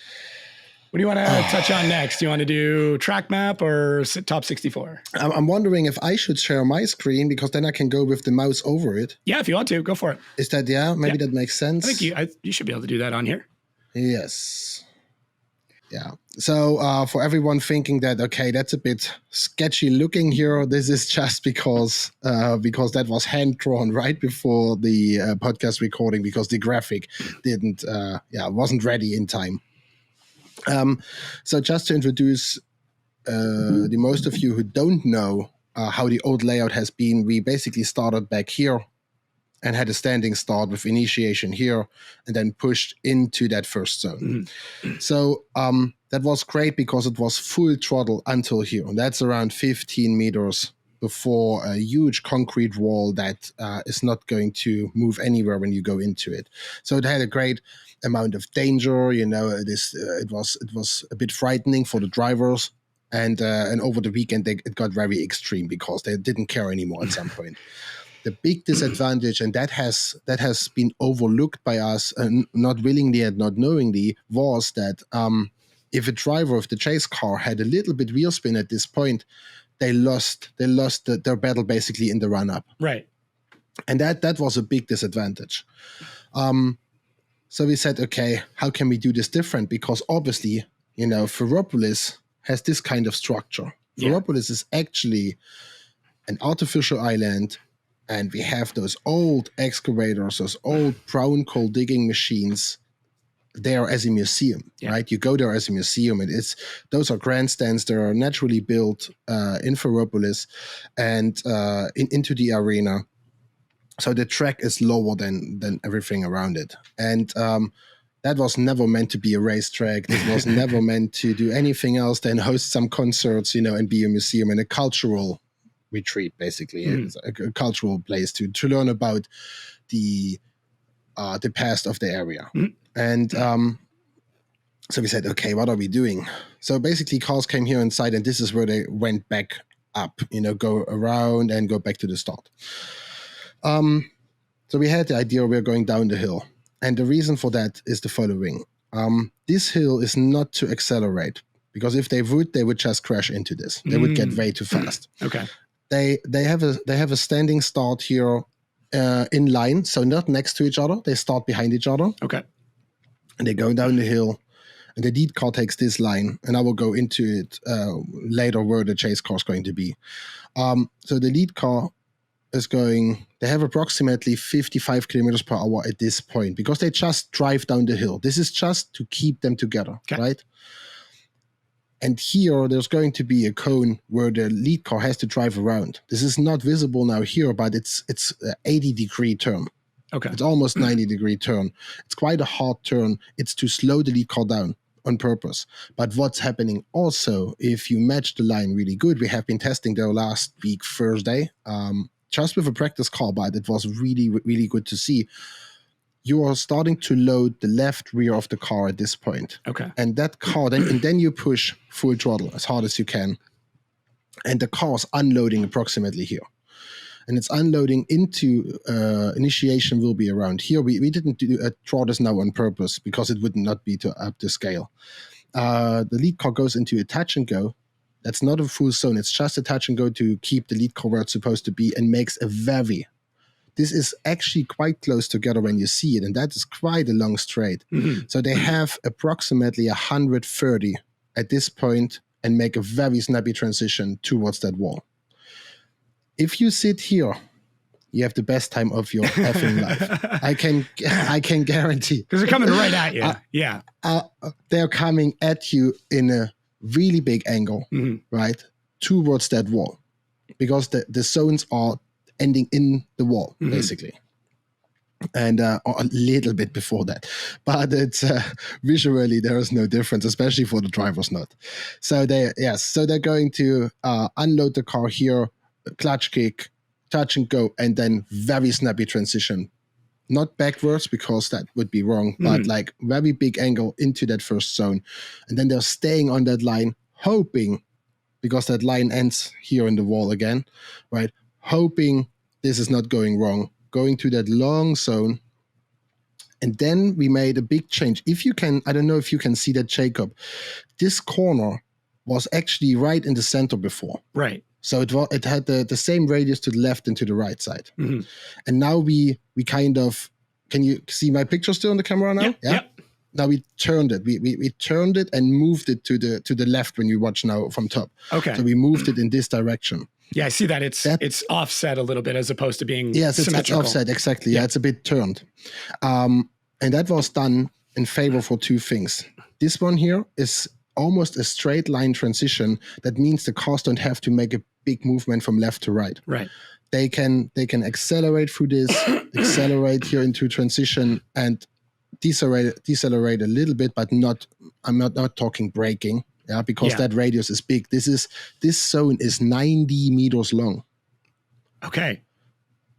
What do you want to touch on next? Do you want to do track map or top 64? I'm wondering if I should share my screen, because then I can go with the mouse over it. Yeah, if you want to, go for it. Is that, maybe that makes sense? I think you should be able to do that on here. Yes. Yeah. So for everyone thinking that, okay, that's a bit sketchy looking here, this is just because that was hand drawn right before the podcast recording, because the graphic wasn't ready in time. So just to introduce the most of you who don't know how the old layout has been, we basically started back here and had a standing start with initiation here, and then pushed into that first zone. So that was great, because it was full throttle until here. And that's around 15 meters before a huge concrete wall that is not going to move anywhere when you go into it. So it had a great amount of danger. It was a bit frightening for the drivers, and over the weekend it got very extreme, because they didn't care anymore at some point. The big disadvantage, and that has been overlooked by us, not willingly and not knowingly, was that if a driver of the chase car had a little bit wheel spin at this point, they lost their battle basically in the run up. Right. And that was a big disadvantage. So we said, okay, how can we do this different? Because obviously, Ferropolis has this kind of structure. Ferropolis is actually an artificial island, and we have those old excavators, those old brown coal digging machines there as a museum, right? You go there as a museum, and those are grandstands that are naturally built in Ferropolis and into the arena. So the track is lower than everything around it, and that was never meant to be a racetrack. It was never meant to do anything else than host some concerts, and be a museum and a cultural retreat, basically. It's a cultural place to learn about the past of the area. And so we said, okay, what are we doing? So basically cars came here inside, and this is where they went back up, go around and go back to the start. So we had the idea we're going down the hill. And the reason for that is the following. This hill is not to accelerate, because if they would just crash into this. They would get way too fast. Okay. They have a standing start here in line, so not next to each other. They start behind each other. Okay. And they go down the hill, and the lead car takes this line, and I will go into it later where the chase car is going to be. So the lead car is going, they have approximately 55 kilometers per hour at this point, because they just drive down the hill. This is just to keep them together, right? And here, there's going to be a cone where the lead car has to drive around. This is not visible now here, but it's an 80-degree turn. Okay. It's almost 90-degree turn. It's quite a hard turn. It's to slow the lead car down on purpose. But what's happening also, if you match the line really good, we have been testing there last week, Thursday, just with a practice car, but it was really, really good to see. You are starting to load the left rear of the car at this point. Okay. And that car, then you push full throttle as hard as you can. And the car is unloading approximately here. And it's unloading into initiation will be around here. We didn't draw this now on purpose because it would not be to up the scale. The lead car goes into a touch and go. That's not a full zone. It's just a touch and go to keep the lead car where it's supposed to be, and makes a very. This is actually quite close together when you see it, and that is quite a long straight. So they have approximately 130 at this point and make a very snappy transition towards that wall. If you sit here, you have the best time of your effing life. I can guarantee. Because they're coming right at you. They're coming at you in a really big angle, right, towards that wall, because the zones are ending in the wall, basically. And or a little bit before that. But it's visually, there is no difference, especially for the driver's not. So they're going to unload the car here, clutch kick, touch and go, and then very snappy transition. Not backwards, because that would be wrong, but like very big angle into that first zone. And then they're staying on that line, hoping, because that line ends here in the wall again, right? Hoping this is not going wrong, going to that long zone. And then we made a big change. If you can, I don't know if you can see that, Jacob, this corner was actually right in the center before. Right. So it had the same radius to the left and to the right side. And now we kind of, can you see my picture still on the camera now? Yeah. Now we turned it. We turned it and moved it to the left when you watch now from top. Okay. So we moved it in this direction. Yeah, I see that it's offset a little bit as opposed to being symmetrical. It's offset, exactly. Yeah, it's a bit turned. And that was done in favor for two things. This one here is almost a straight line transition. That means the cars don't have to make a big movement from left to right. Right. They can accelerate through this, accelerate here into transition, and decelerate a little bit, but not. I'm not talking braking, because that radius is big. This zone is 90 meters long. Okay.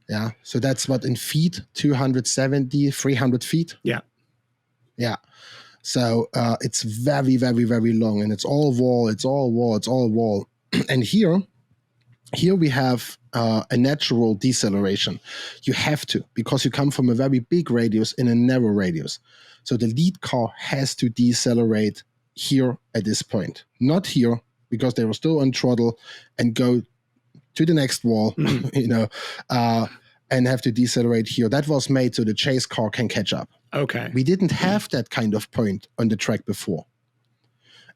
Yeah. So that's what in feet, 270, 300 feet. Yeah. Yeah. So it's very, very, very long, and it's all wall. And here we have a natural deceleration. You have to, because you come from a very big radius in a narrow radius. So the lead car has to decelerate here at this point. Not here, because they were still on throttle, and go to the next wall, and have to decelerate here. That was made so the chase car can catch up. Okay. We didn't have that kind of point on the track before.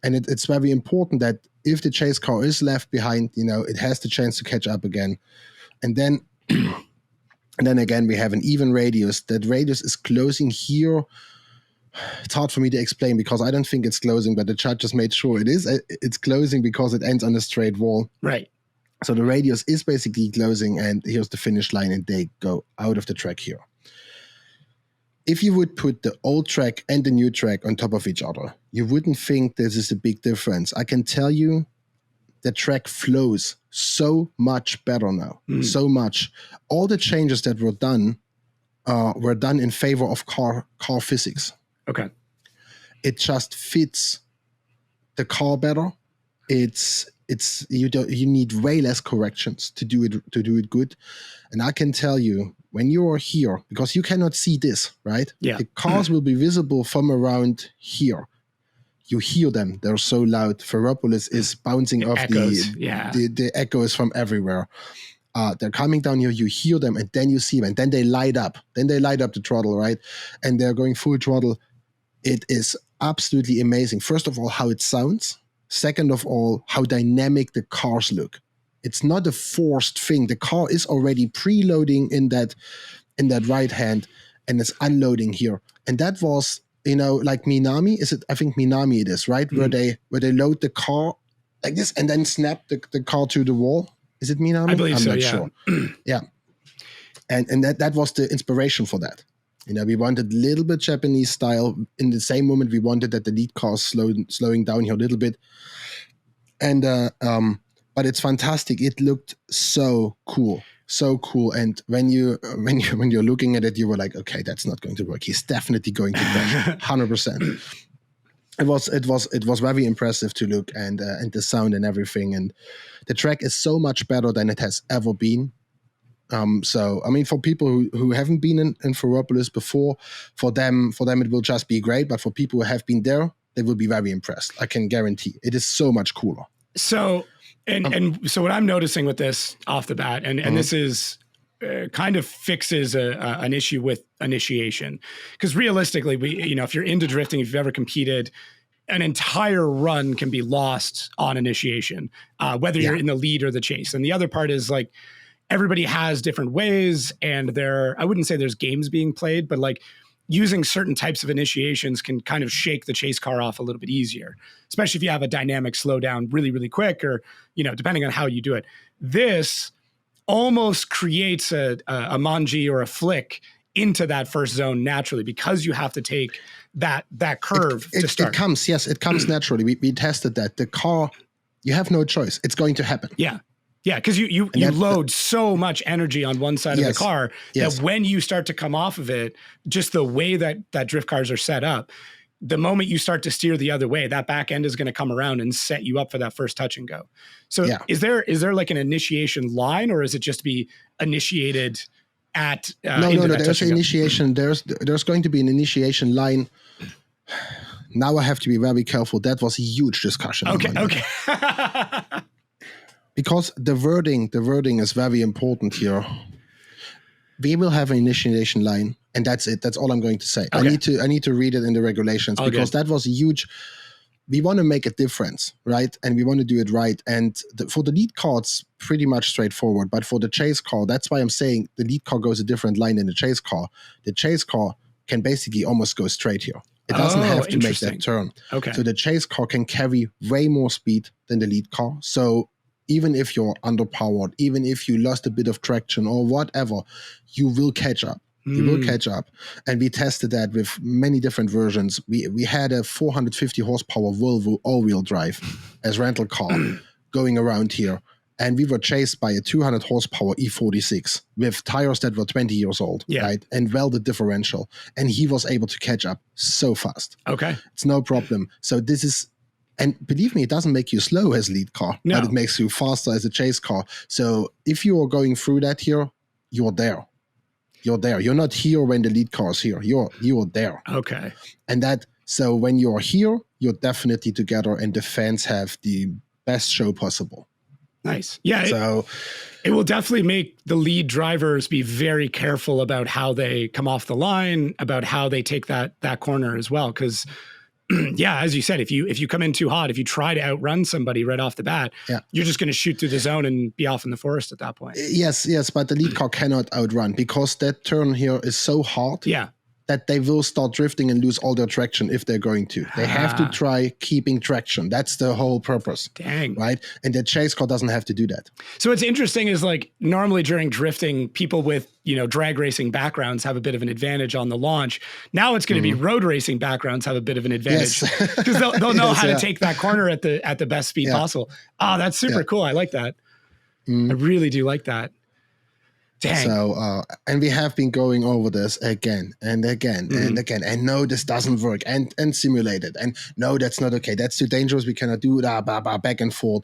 And it's very important that if the chase car is left behind, it has the chance to catch up again. And then again, we have an even radius. That radius is closing here it's hard for me to explain because I don't think it's closing, but the chart just made sure it is. It's closing because it ends on a straight wall. Right. So the radius is basically closing, and here's the finish line, and they go out of the track here. If you would put the old track and the new track on top of each other, you wouldn't think this is a big difference. I can tell you the track flows so much better now, so much. All the changes that were done in favor of car physics. Okay. It just fits the car better. You need way less corrections to do it good. And I can tell you, when you are here, because you cannot see this, right? Yeah. The cars will be visible from around here. You hear them; they're so loud. Ferropolis is bouncing off echoes. the echoes from everywhere. They're coming down here. You hear them, and then you see them, and then they light up. Then they light up the throttle, right? And they're going full throttle. It is absolutely amazing. First of all, how it sounds. Second of all, how dynamic the cars look. It's not a forced thing. The car is already preloading in that right hand, and it's unloading here. And that was, like Minami. Is it? I think Minami it is, right? Mm. Where they load the car like this and then snap the car to the wall. Is it Minami? I believe I'm so. not Yeah. sure. Yeah. And that was the inspiration for that. We wanted a little bit Japanese style. In the same moment, we wanted that the lead cars slowing down here a little bit. And but it's fantastic. It looked so cool. And when you're looking at it, you were like, okay, that's not going to work. He's definitely going to crash, 100%. It was very impressive to look, and the sound and everything. And the track is so much better than it has ever been. So I mean, for people who haven't been in Ferropolis before, for them it will just be great. But for people who have been there, they will be very impressed. I can guarantee. It is so much cooler. So so what I'm noticing with this off the bat, and this is kind of fixes an issue with initiation, because realistically, if you're into drifting, if you've ever competed, an entire run can be lost on initiation, whether you're in the lead or the chase. And the other part is like, everybody has different ways, and I wouldn't say there's games being played, but like using certain types of initiations can kind of shake the chase car off a little bit easier, especially if you have a dynamic slowdown really, really quick, or, depending on how you do it. This almost creates a manji or a flick into that first zone naturally, because you have to take that curve to start. It comes naturally. We tested that. The car, you have no choice. It's going to happen. Yeah. Yeah, because you load so much energy on one side of the car that when you start to come off of it, just the way that drift cars are set up, the moment you start to steer the other way, that back end is going to come around and set you up for that first touch and go. So is there like an initiation line, or is it just be initiated at no, there's an initiation. There's going to be an initiation line. Now I have to be very careful. That was a huge discussion. Okay. Because the wording is very important here. We will have an initiation line, and that's it. That's all I'm going to say. Okay. I need to read it in the regulations, because that was a huge. We want to make a difference, right? And we want to do it right. And for the lead car, it's pretty much straightforward. But for the chase car, that's why I'm saying the lead car goes a different line than the chase car. The chase car can basically almost go straight here. It doesn't have to make that turn. Okay. So the chase car can carry way more speed than the lead car. So even if you're underpowered, even if you lost a bit of traction or whatever, you will catch up. You will catch up. And we tested that with many different versions. We had a 450 horsepower Volvo all-wheel drive as rental car going around here. And we were chased by a 200 horsepower E46 with tires that were 20 years old, right? And welded differential. And he was able to catch up so fast. Okay. It's no problem. So this is... And believe me, it doesn't make you slow as a lead car, but it makes you faster as a chase car. So if you are going through that here, you're there. You're there. You're not here when the lead car is here. You're there. Okay. And so when you're here, you're definitely together, and the fans have the best show possible. Nice. Yeah. So it will definitely make the lead drivers be very careful about how they come off the line, about how they take that corner as well. Because as you said, if you come in too hot, if you try to outrun somebody right off the bat, you're just going to shoot through the zone and be off in the forest at that point. Yes, but the lead car cannot outrun, because that turn here is so hard that they will start drifting and lose all their traction if they're going to. They have to try keeping traction. That's the whole purpose. Dang. Right? And the chase car doesn't have to do that. So what's interesting is like normally during drifting, people with, drag racing backgrounds have a bit of an advantage on the launch. Now it's going to be road racing backgrounds have a bit of an advantage because they'll know how to take that corner at the best speed possible. Oh, that's super cool. I like that. I really do like that. Dang. So, and we have been going over this again and again and again. And no, this doesn't work. And simulate it. And no, that's not okay. That's too dangerous. We cannot do that. Back and forth.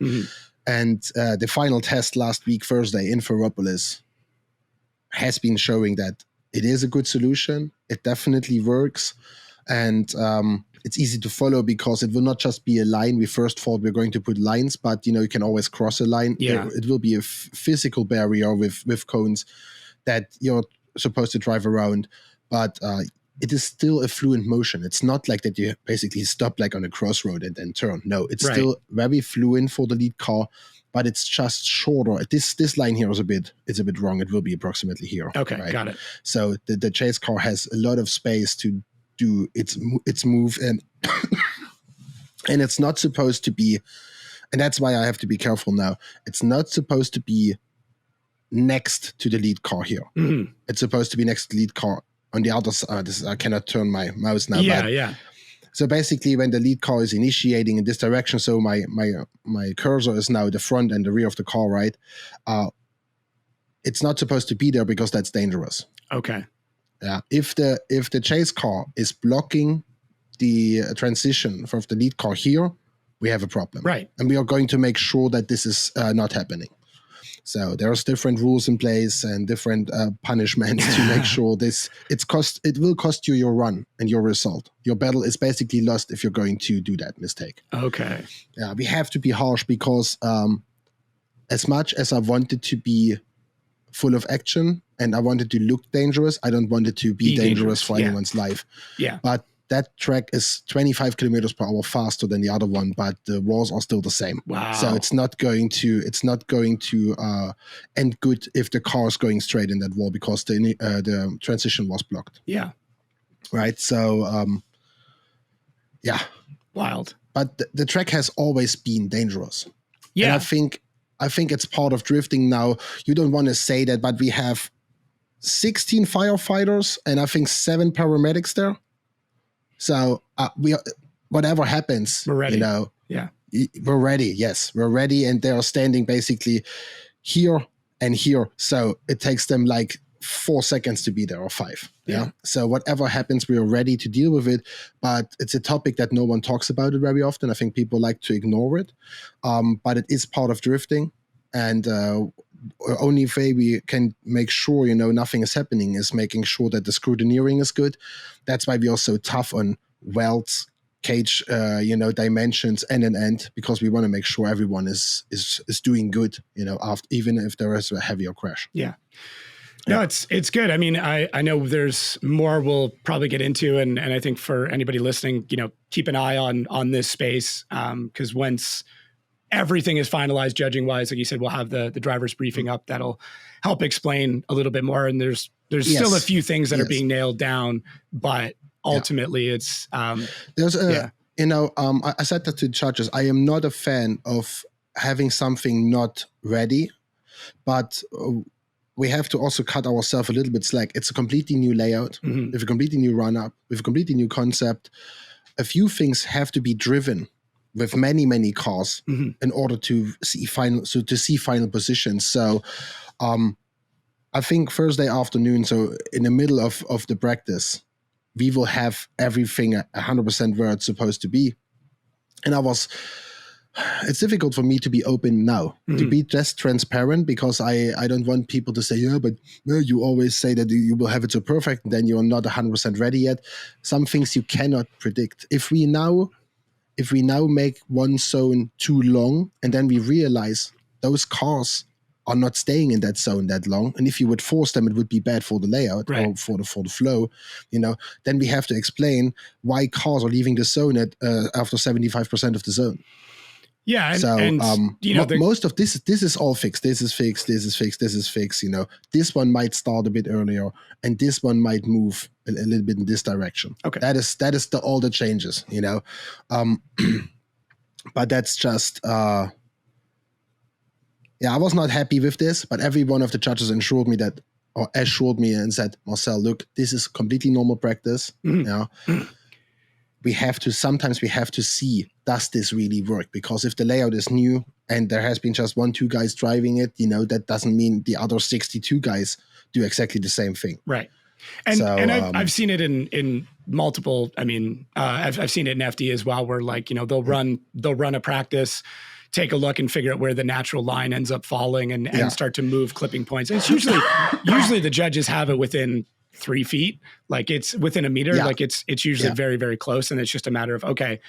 And the final test last week, Thursday, in Ferropolis, has been showing that it is a good solution. It definitely works. And it's easy to follow because it will not just be a line. We first thought we were going to put lines, but you can always cross a line. Yeah. It will be a physical barrier with cones that you're supposed to drive around, but it is still a fluent motion. It's not like that you basically stop like on a crossroad and then turn. No, it's still very fluent for the lead car, but it's just shorter. This line here is a bit wrong. It will be approximately here. Okay, right? got it. So the chase car has a lot of space to do its move, and and it's not supposed to be, and that's why I have to be careful now. It's not supposed to be next to the lead car here. It's supposed to be next to the lead car on the other side. I cannot turn my mouse now. Yeah. So basically, when the lead car is initiating in this direction, so my cursor is now the front and the rear of the car, right? It's not supposed to be there because that's dangerous. Okay. Yeah, if the chase car is blocking the transition from the lead car here, we have a problem. Right. And we are going to make sure that this is not happening. So there's different rules in place and different punishments to make sure it will cost you your run and your result. Your battle is basically lost if you're going to do that mistake. Okay. Yeah, we have to be harsh because as much as I wanted to be full of action and I wanted to look dangerous, I don't want it to be dangerous for anyone's life. Yeah. But that track is 25 kilometers per hour faster than the other one, but the walls are still the same. Wow. So it's not going to end good if the car is going straight in that wall because the transition was blocked. Yeah. Right. So yeah. Wild. But the track has always been dangerous. Yeah. And I think it's part of drifting now. You don't want to say that, but we have 16 firefighters and I think 7 paramedics there. So whatever happens, we're ready. Yeah, we're ready. Yes, we're ready, and they are standing basically here and here. So it takes them like 4 seconds to be there or 5. Yeah. So whatever happens, we are ready to deal with it. But it's a topic that no one talks about it very often. I think people like to ignore it. But it is part of drifting, and only way we can make sure nothing is happening is making sure that the scrutineering is good. That's why we are so tough on welds, cage, dimensions, and an end, because we want to make sure everyone is doing good. After, even if there is a heavier crash. Yeah. No, it's good. I mean, I know there's more we'll probably get into, and I think for anybody listening, keep an eye on this space, because once everything is finalized judging wise, like you said, we'll have the driver's briefing up that'll help explain a little bit more. And there's still a few things that are being nailed down, but ultimately it's there's I said that to judges. I am not a fan of having something not ready, but we have to also cut ourselves a little bit slack. It's a completely new layout, with a completely new run up, with a completely new concept. A few things have to be driven with many cars in order to see final positions. So I think Thursday afternoon, so in the middle of the practice, we will have everything 100% where it's supposed to be. And it's difficult for me to be open now, to be just transparent, because I don't want people to say, but you always say that you will have it so perfect, and then you're not 100% ready yet. Some things you cannot predict. If we now make one zone too long, and then we realize those cars are not staying in that zone that long, and if you would force them, it would be bad for the layout or for the flow. Then we have to explain why cars are leaving the zone after 75% of the zone. Yeah, most of this is all fixed. This is fixed. This is fixed. This is fixed. This one might start a bit earlier, and this one might move a little bit in this direction. Okay, that is all the changes. But that's just. I was not happy with this, but every one of the judges assured me and said, Marcel, look, this is completely normal practice. Mm-hmm. Sometimes we have to see, does this really work? Because if the layout is new and there has been just 1-2 guys driving it, that doesn't mean the other 62 guys do exactly the same thing. Right. And I've seen it in multiple. I mean, I've seen it in FD as well, where they'll run a practice, take a look and figure out where the natural line ends up falling and start to move clipping points. And it's usually the judges have it within 3 feet, like it's within a meter, like it's usually very, very close. And it's just a matter of, okay,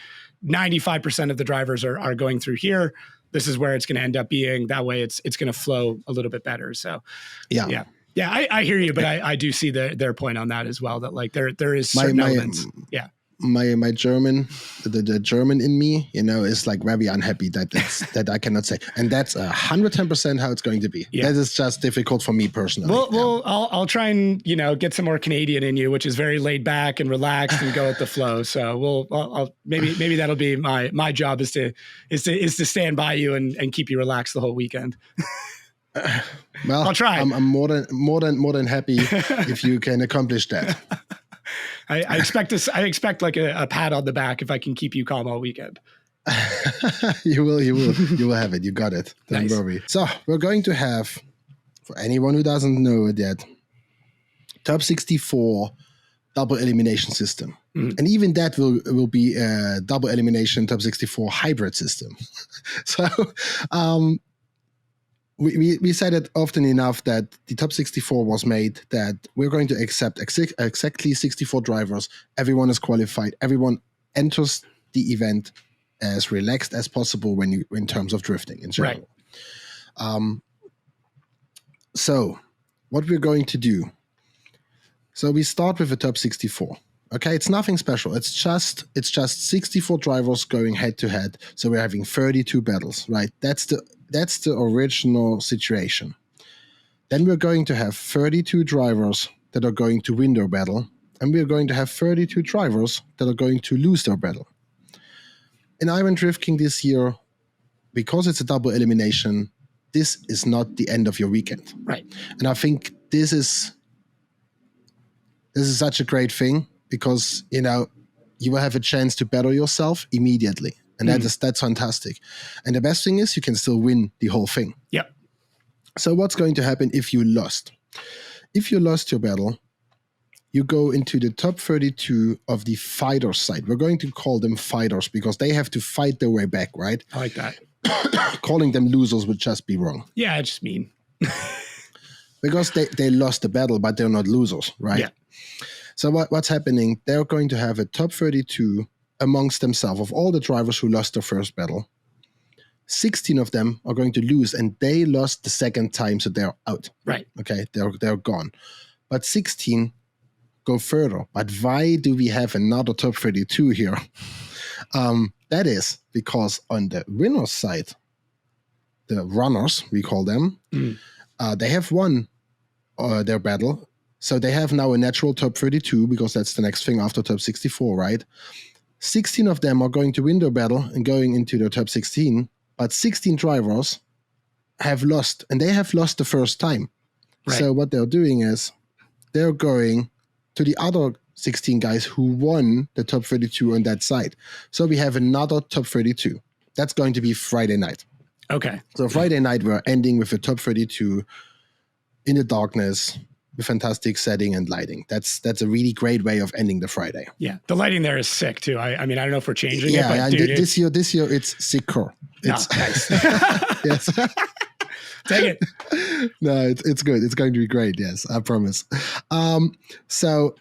95% of the drivers are going through here. This is where it's going to end up being. That way it's going to flow a little bit better. So yeah, I hear you, but I do see their point on that as well, that like there is certain elements. Yeah. My German, the German in me, is like very unhappy that I cannot say, and that's 110% how it's going to be. Yeah. That is just difficult for me personally. Well, I'll try and get some more Canadian in you, which is very laid back and relaxed and go with the flow. So I'll maybe that'll be my job is to stand by you and keep you relaxed the whole weekend. Well, I'll try. I'm more than happy if you can accomplish that. I expect like a pat on the back if I can keep you calm all weekend. You will have it. You got it. Don't worry. So we're going to have, for anyone who doesn't know it yet, top 64 double elimination system. Mm-hmm. And even that will be a double elimination top 64 hybrid system. So we said it often enough that the top 64 was made that we're going to accept exactly 64 drivers. Everyone is qualified. Everyone enters the event as relaxed as possible in terms of drifting in general. Right. So what we're going to do. So we start with the top 64. Okay, it's nothing special. It's just 64 drivers going head to head. So we're having 32 battles, right? That's the original situation. Then we're going to have 32 drivers that are going to win their battle, and we're going to have 32 drivers that are going to lose their battle. In Iron Drift King this year, because it's a double elimination, this is not the end of your weekend. Right. And I think this is such a great thing, because you will have a chance to battle yourself immediately. And that's fantastic. And the best thing is you can still win the whole thing. Yep. So what's going to happen if you lost? If you lost your battle, you go into the top 32 of the fighters side. We're going to call them fighters because they have to fight their way back, right? I like that. Calling them losers would just be wrong. Yeah, I just mean. Because they lost the battle, but they're not losers, right? Yeah. So what's happening? They're going to have a top 32 amongst themselves of all the drivers who lost their first battle. 16 of them are going to lose, and they lost the second time, so they're out. Right. Okay, they're gone. But 16 go further. But why do we have another top 32 here? That is because on the winner's side, the runners, we call them, they have won their battle. So they have now a natural top 32 because that's the next thing after top 64, right? 16 of them are going to win their battle and going into their top 16, but 16 drivers have lost, and they have lost the first time. Right. So what they're doing is they're going to the other 16 guys who won the top 32 on that side. So we have another top 32. That's going to be Friday night. Okay. So Friday night, we're ending with a top 32 in the darkness, with fantastic setting and lighting. That's a really great way of ending the Friday. Yeah, the lighting there is sick too. I mean, I don't know if we're changing it, but dude, this year it's sicker. It's nice. Yes. Take it. No, it's good. It's going to be great. Yes, I promise. So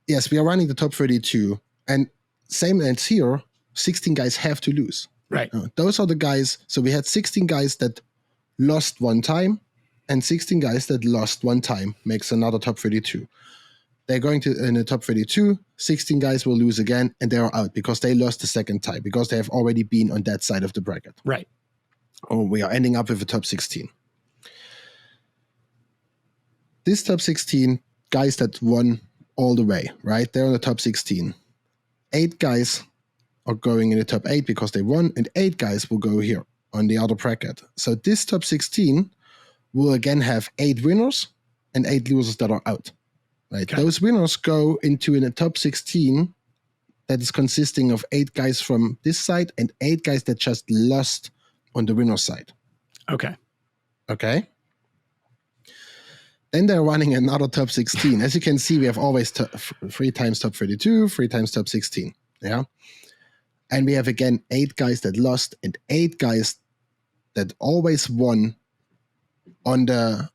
yes, we are running the top 32, and same as here, 16 guys have to lose. Right. Those are the guys. So we had 16 guys that lost one time, and 16 guys that lost one time makes another top 32. they're going to in the top 32. 16 guys will lose again, and they are out because they lost the second time because they have already been on that side of the bracket. Right. Or we are ending up with a top 16. This top 16 guys that won all the way, right? They're on the top 16. 8 guys are going in the top 8 because they won, and 8 guys will go here on the other bracket. So this top 16 will again have 8 winners and 8 losers that are out. Right? Okay. Those winners go into a top 16 that is consisting of 8 guys from this side and 8 guys that just lost on the winner side. Okay. Okay. Then they're running another top 16. As you can see, we have always 3 times top 32, 3 times top 16. Yeah. And we have again 8 guys that lost and 8 guys that always won on the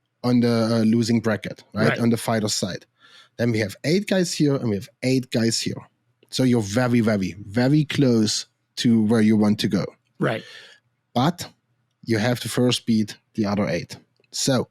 losing bracket, right? On the fighter side. Then we have 8 guys here and we have 8 guys here. So you're very, very, very close to where you want to go. Right. But you have to first beat the other 8. So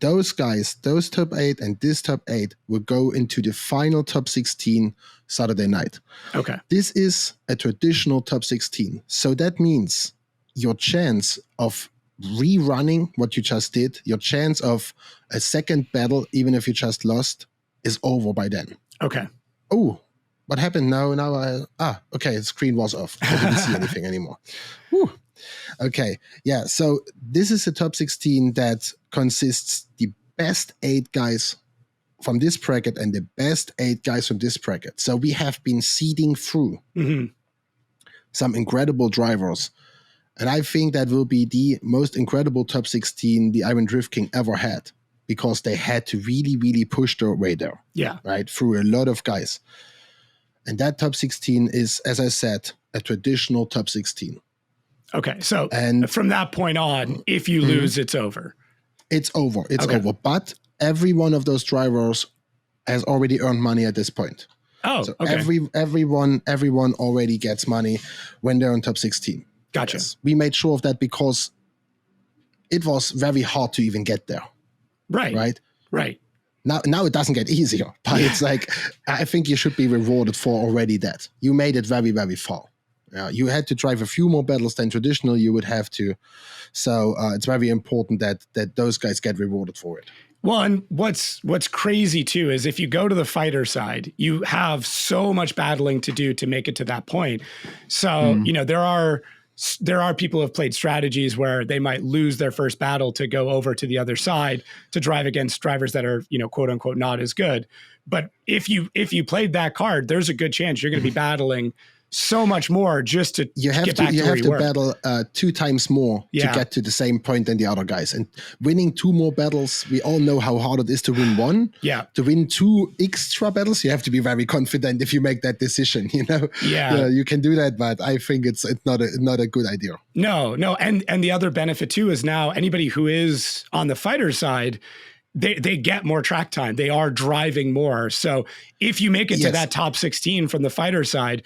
those guys, those top 8 and this top 8 will go into the final top 16 Saturday night. Okay. This is a traditional top 16. So that means your chance of rerunning what you just did, your chance of a second battle, even if you just lost, is over by then. Okay. Oh, what happened now? Okay, the screen was off. I didn't see anything anymore. Whew. Okay, yeah, so this is a top 16 that consists the best 8 guys from this bracket and the best 8 guys from this bracket. So we have been seeding through some incredible drivers. And I think that will be the most incredible top 16 the Iron Drift King ever had, because they had to really, really push their way there. Yeah. Right, through a lot of guys. And that top 16 is, as I said, a traditional top 16. Okay, so and from that point on, if you lose, it's over. It's over. It's over. But every one of those drivers has already earned money at this point. Oh, so okay. everyone already gets money when they're on top 16. Gotcha. Yes. We made sure of that because it was very hard to even get there. Right. Right. Right. Now it doesn't get easier, but it's like, I think you should be rewarded for already that. You made it very, very far. You had to drive a few more battles than traditional you would have to. So it's very important that those guys get rewarded for it. Well, and what's crazy too is if you go to the fighter side, you have so much battling to do to make it to that point. So, you know, there are people who have played strategies where they might lose their first battle to go over to the other side to drive against drivers that are, you know, quote unquote, not as good. But if you played that card, there's a good chance you're going to be battling so much more just to get back to where you were. battle 2 times more to get to the same point than the other guys. And winning 2 more battles, we all know how hard it is to win 1. Yeah. To win 2 extra battles, you have to be very confident if you make that decision, you know? Yeah. You can do that, but I think it's not a good idea. No. And the other benefit too is now anybody who is on the fighter side, they get more track time. They are driving more. So if you make it to that top 16 from the fighter side,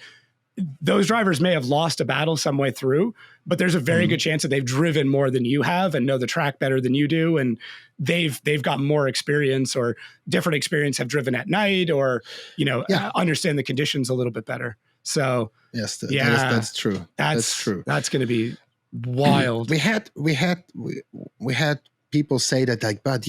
those drivers may have lost a battle some way through, but there's a very good chance that they've driven more than you have and know the track better than you do. And they've got more experience or different experience, have driven at night or, you know, understand the conditions a little bit better. So yes, that's true. That's true. That's going to be wild. We had people say that, like, but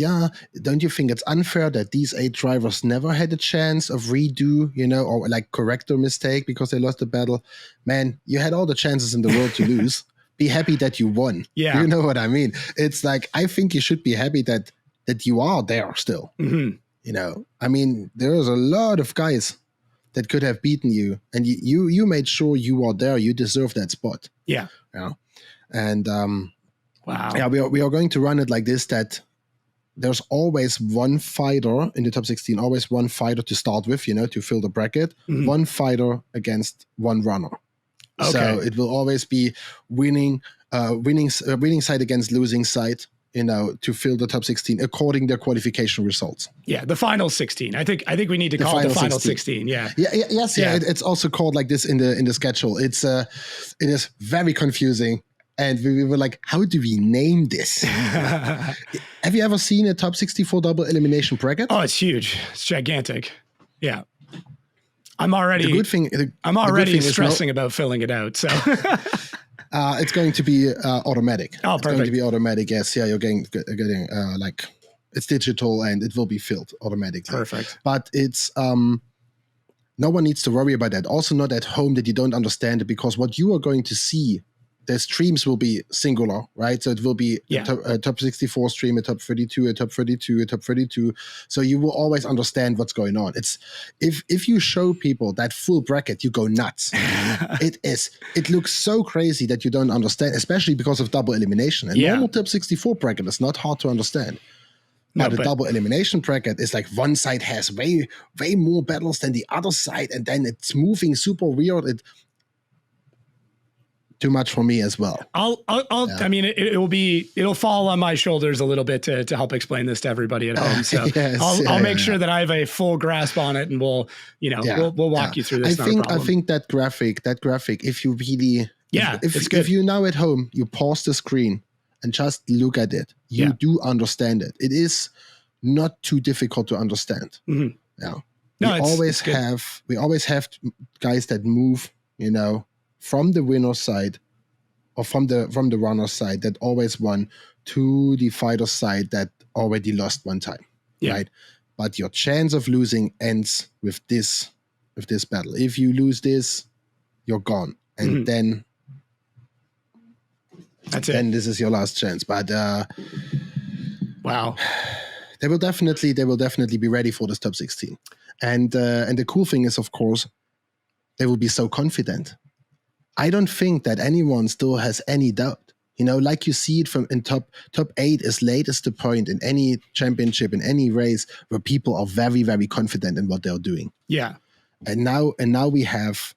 don't you think it's unfair that these 8 drivers never had a chance of redo, you know, or like correct their mistake because they lost the battle? Man, you had all the chances in the world to lose. Be happy that you won. Yeah. You know what I mean? It's like, I think you should be happy that you are there still. You know, I mean, there's a lot of guys that could have beaten you, and you made sure you are there. You deserve that spot. Yeah. Yeah. And wow. Yeah, we are going to run it like this, that there's always one fighter in the top 16, always one fighter to start with, you know, to fill the bracket, one fighter against one runner. Okay. So it will always be winning side against losing side, you know, to fill the top 16 according to their qualification results. Yeah, the final 16. I think we need to call it the final 16. Yeah. It's also called like this in the schedule. It is very confusing. And we were like, how do we name this? Have you ever seen a top 64 double elimination bracket? Oh, it's huge. It's gigantic. Yeah. I'm already stressing about filling it out. So it's going to be automatic. Oh, it's perfect. going to be automatic. Yes. Yeah. You're getting like it's digital and it will be filled automatically. Perfect. But it's, no one needs to worry about that. Also not at home that you don't understand it, because what you are going to see, the streams will be singular, right? So it will be a top 64 stream, a top 32, a top 32, a top 32. So you will always understand what's going on. It's if you show people that full bracket, you go nuts. It looks so crazy that you don't understand, especially because of double elimination. And normal top 64 bracket is not hard to understand. But the double elimination bracket is like one side has way more battles than the other side, and then it's moving super weird. Too much for me as well. I mean, it'll fall on my shoulders a little bit to help explain this to everybody at home. So I'll make sure that I have a full grasp on it, and we'll walk you through this. I think that graphic, if you really, if you now at home, you pause the screen and just look at it, you do understand it. It is not too difficult to understand. Mm-hmm. Yeah. No, we always have guys that move, from the winner's side or from the runner's side that always won to the fighter's side that already lost one time, right? But your chance of losing ends with this battle. If you lose this, you're gone, and then then this is your last chance. But wow, they will definitely be ready for this top 16, and the cool thing is, of course, they will be so confident. I don't think that anyone still has any doubt. Like you see it in top 8 is latest the point in any championship, in any race where people are very, very confident in what they're doing. Yeah. And now we have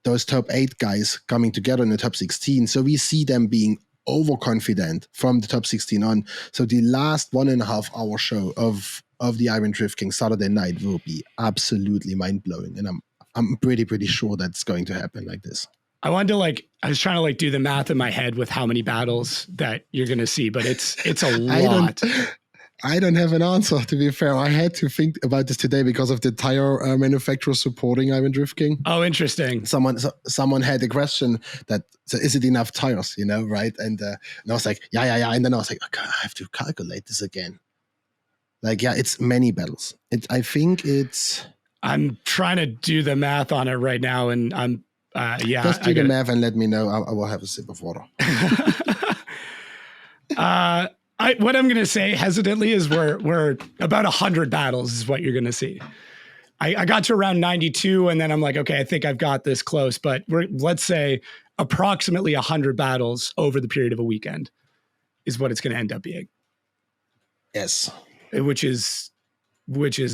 those top 8 guys coming together in the top 16. So we see them being overconfident from the top 16 on. So the last 1.5 hour show of the Iron Drift King Saturday night will be absolutely mind blowing. And I'm pretty sure that's going to happen like this. I was trying to do the math in my head with how many battles that you're going to see, but it's a lot. I don't have an answer, to be fair. I had to think about this today because of the tire manufacturer supporting Iron Drift King. Oh, interesting. Someone had a question that, so is it enough tires, right? And I was like, yeah. And then I was like, okay, I have to calculate this again. It's many battles. I'm trying to do the math on it right now, and I'm Just do the math and let me know. I will have a sip of water. What I'm going to say hesitantly is we're about 100 battles is what you're going to see. I got to around 92, and then I'm like, okay, I think I've got this close, but let's say approximately 100 battles over the period of a weekend is what it's going to end up being. Yes, which is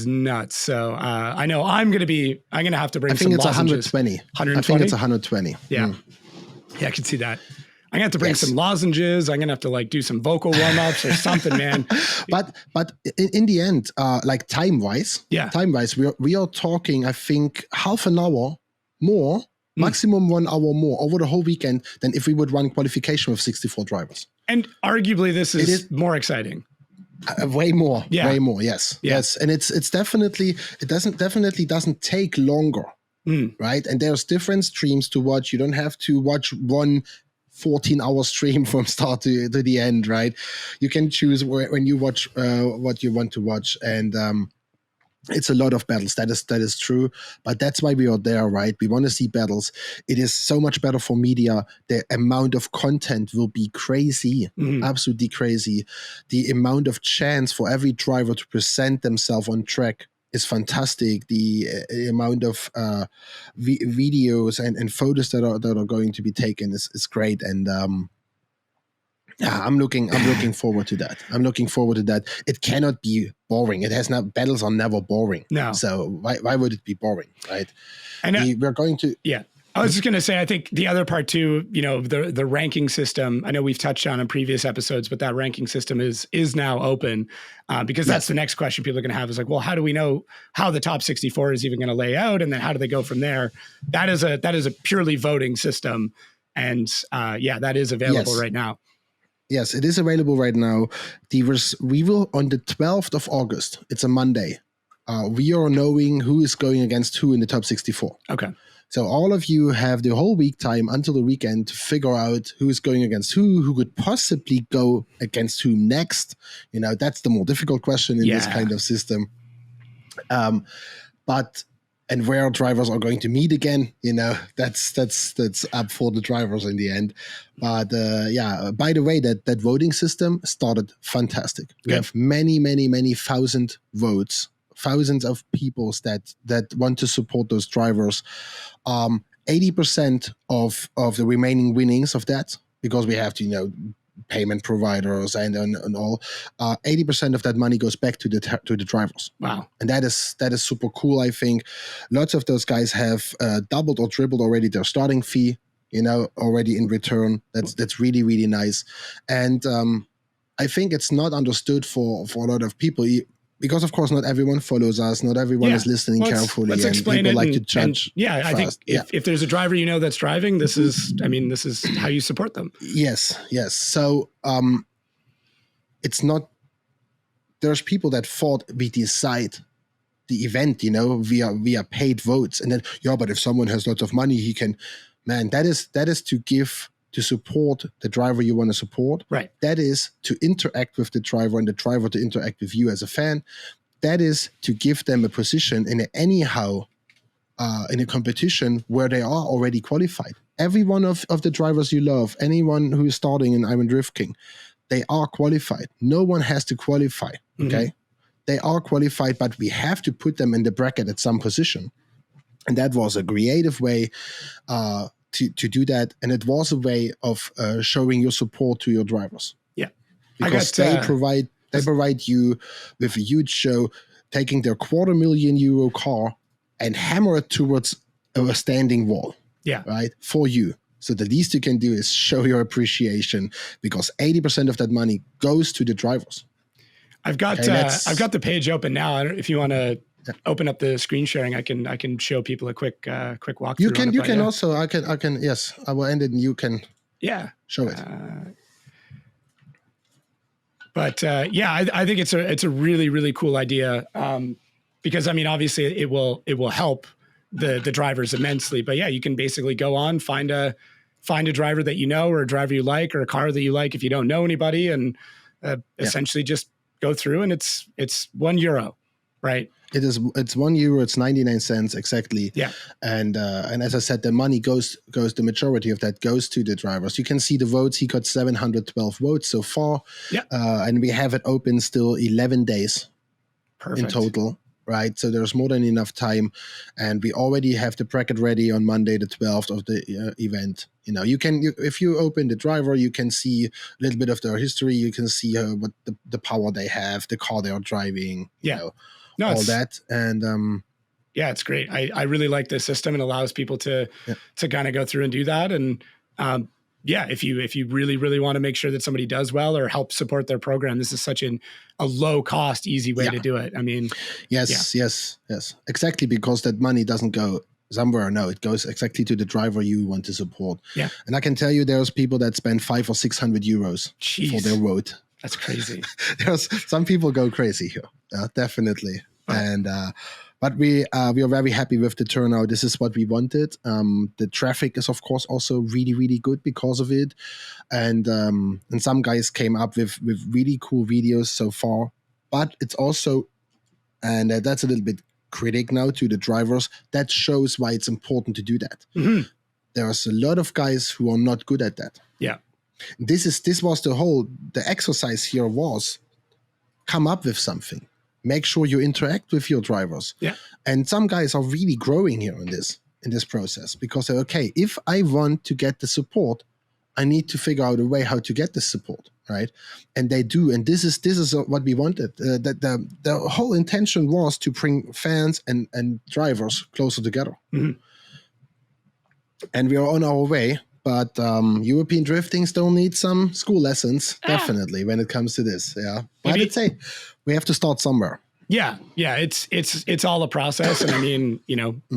nuts. So I know I'm going to have to bring some lozenges. 120. I think it's 120. Yeah. Yeah, I can see that. I'm going to have to bring some lozenges. I'm going to have to do some vocal warm-ups or something, man. But in the end, time-wise, we are talking, I think, half an hour more, maximum 1 hour more over the whole weekend than if we would run qualification with 64 drivers. And arguably this is more exciting. Way more. Yes. And it's definitely doesn't take longer, right? And there's different streams to watch. You don't have to watch one 14-hour stream from start to the end, right? You can choose when you watch what you want to watch, and it's a lot of battles. That is true, but that's why we are there, right? We want to see battles. It is so much better for media. The amount of content will be crazy, absolutely crazy. The amount of chance for every driver to present themselves on track is fantastic. The amount of videos and photos that are going to be taken is great, and I'm looking forward to that. It cannot be boring. Battles are never boring. No. So why would it be boring, right? And we're going to. Yeah. I was just going to say, I think the other part too, the ranking system, I know we've touched on in previous episodes, but that ranking system is now open because that's the next question people are going to have is well, how do we know how the top 64 is even going to lay out? And then how do they go from there? That is a purely voting system. And that is available right now. Yes, it is available right now. We will on the 12th of August. It's a Monday. we are knowing who is going against who in the top 64. Okay. So all of you have the whole week time until the weekend to figure out who is going against who could possibly go against who next. That's the more difficult question in this kind of system. But where drivers are going to meet again, that's up for the drivers in the end. But by the way, that voting system started fantastic. We have many thousand votes, thousands of people that want to support those drivers. 80% of the remaining winnings of that, because we have to, payment providers and all, 80% of that money goes back to the drivers. Wow. And that is super cool. I think lots of those guys have doubled or tripled already their starting fee, already in return. That's really, really nice. And I think it's not understood for a lot of people, because of course not everyone follows us, not everyone is listening carefully. Let's explain people it. Like to judge. I think if there's a driver that's driving, this is how you support them. Yes. So it's not. There's people that thought we decide the event, via paid votes, and then but if someone has lots of money, he can. Man, that is to support the driver you want to support. Right. That is to interact with the driver and the driver to interact with you as a fan. That is to give them a position in a competition where they are already qualified. Every one of the drivers you love, anyone who is starting in Iron Drift King, they are qualified. No one has to qualify, okay? They are qualified, but we have to put them in the bracket at some position. And that was a creative way to do that, and it was a way of showing your support to your drivers. Yeah, because they provide you with a huge show, taking their €250,000 car and hammer it towards a standing wall. Yeah, right, for you. So the least you can do is show your appreciation, because 80% of that money goes to the drivers. I've got the page open now. I don't, if you want to open up the screen sharing, I can show people a quick walkthrough. You can also. I can. Yes, I will end it, and you can. Yeah. Show it. I think it's a really, really cool idea, because obviously it will help the drivers immensely. But yeah, you can basically go on, find a driver that or a driver you like, or a car that you like if you don't know anybody, and essentially just go through, and it's €1, right? It's €1. It's 99 cents exactly. Yeah. And as I said, the money goes. The majority of that goes to the drivers. You can see the votes. He got 712 votes so far. Yeah. And we have it open still 11 days. Perfect. In total. Right. So there's more than enough time, and we already have the bracket ready on Monday, the 12th of the event. If you open the driver, you can see a little bit of their history. You can see what the power they have, the car they are driving. Yeah. All that. And it's great. I really like this system. It allows people to kind of go through and do that. And if you really, really want to make sure that somebody does well or help support their program, this is such a low cost, easy way to do it. Yes. Exactly, because that money doesn't go somewhere. No, it goes exactly to the driver you want to support. Yeah. And I can tell you there's people that spend €500 or €600 for their vote. That's crazy. There's some people go crazy here. Definitely. Oh. And but we are very happy with the turnout. This is what we wanted. The traffic is of course also really, really good because of it. And some guys came up with really cool videos so far. But it's also, and that's a little bit critic now to the drivers, that shows why it's important to do that. Mm-hmm. There's a lot of guys who are not good at that. Yeah. This was the exercise here was come up with something. Make sure you interact with your drivers. Yeah. And some guys are really growing here in this process, because they're okay, if I want to get the support, I need to figure out a way how to get the support, right? And they do. And this is what we wanted. The whole intention was to bring fans and drivers closer together. Mm-hmm. And we are on our way. But European drifting still needs some school lessons, definitely, when it comes to this. Yeah, but I'd say we have to start somewhere. Yeah. It's all a process, and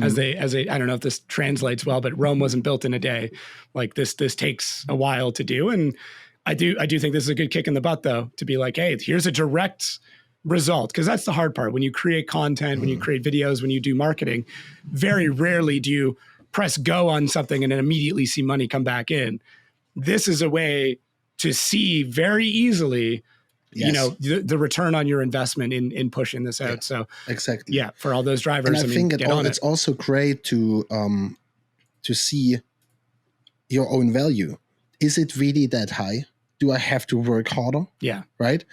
as they I don't know if this translates well, but Rome wasn't built in a day. Like this takes a while to do, and I do think this is a good kick in the butt, though, to be like, hey, here's a direct result, because that's the hard part. When you create content, when you create videos, when you do marketing, very rarely do you press go on something and then immediately see money come back in. This is a way to see very easily, you know, the return on your investment in pushing this out. So exactly. Yeah, for all those drivers, And I think get on it's it. also great to see your own value. Is it really that high? Do I have to work harder? Yeah. Right?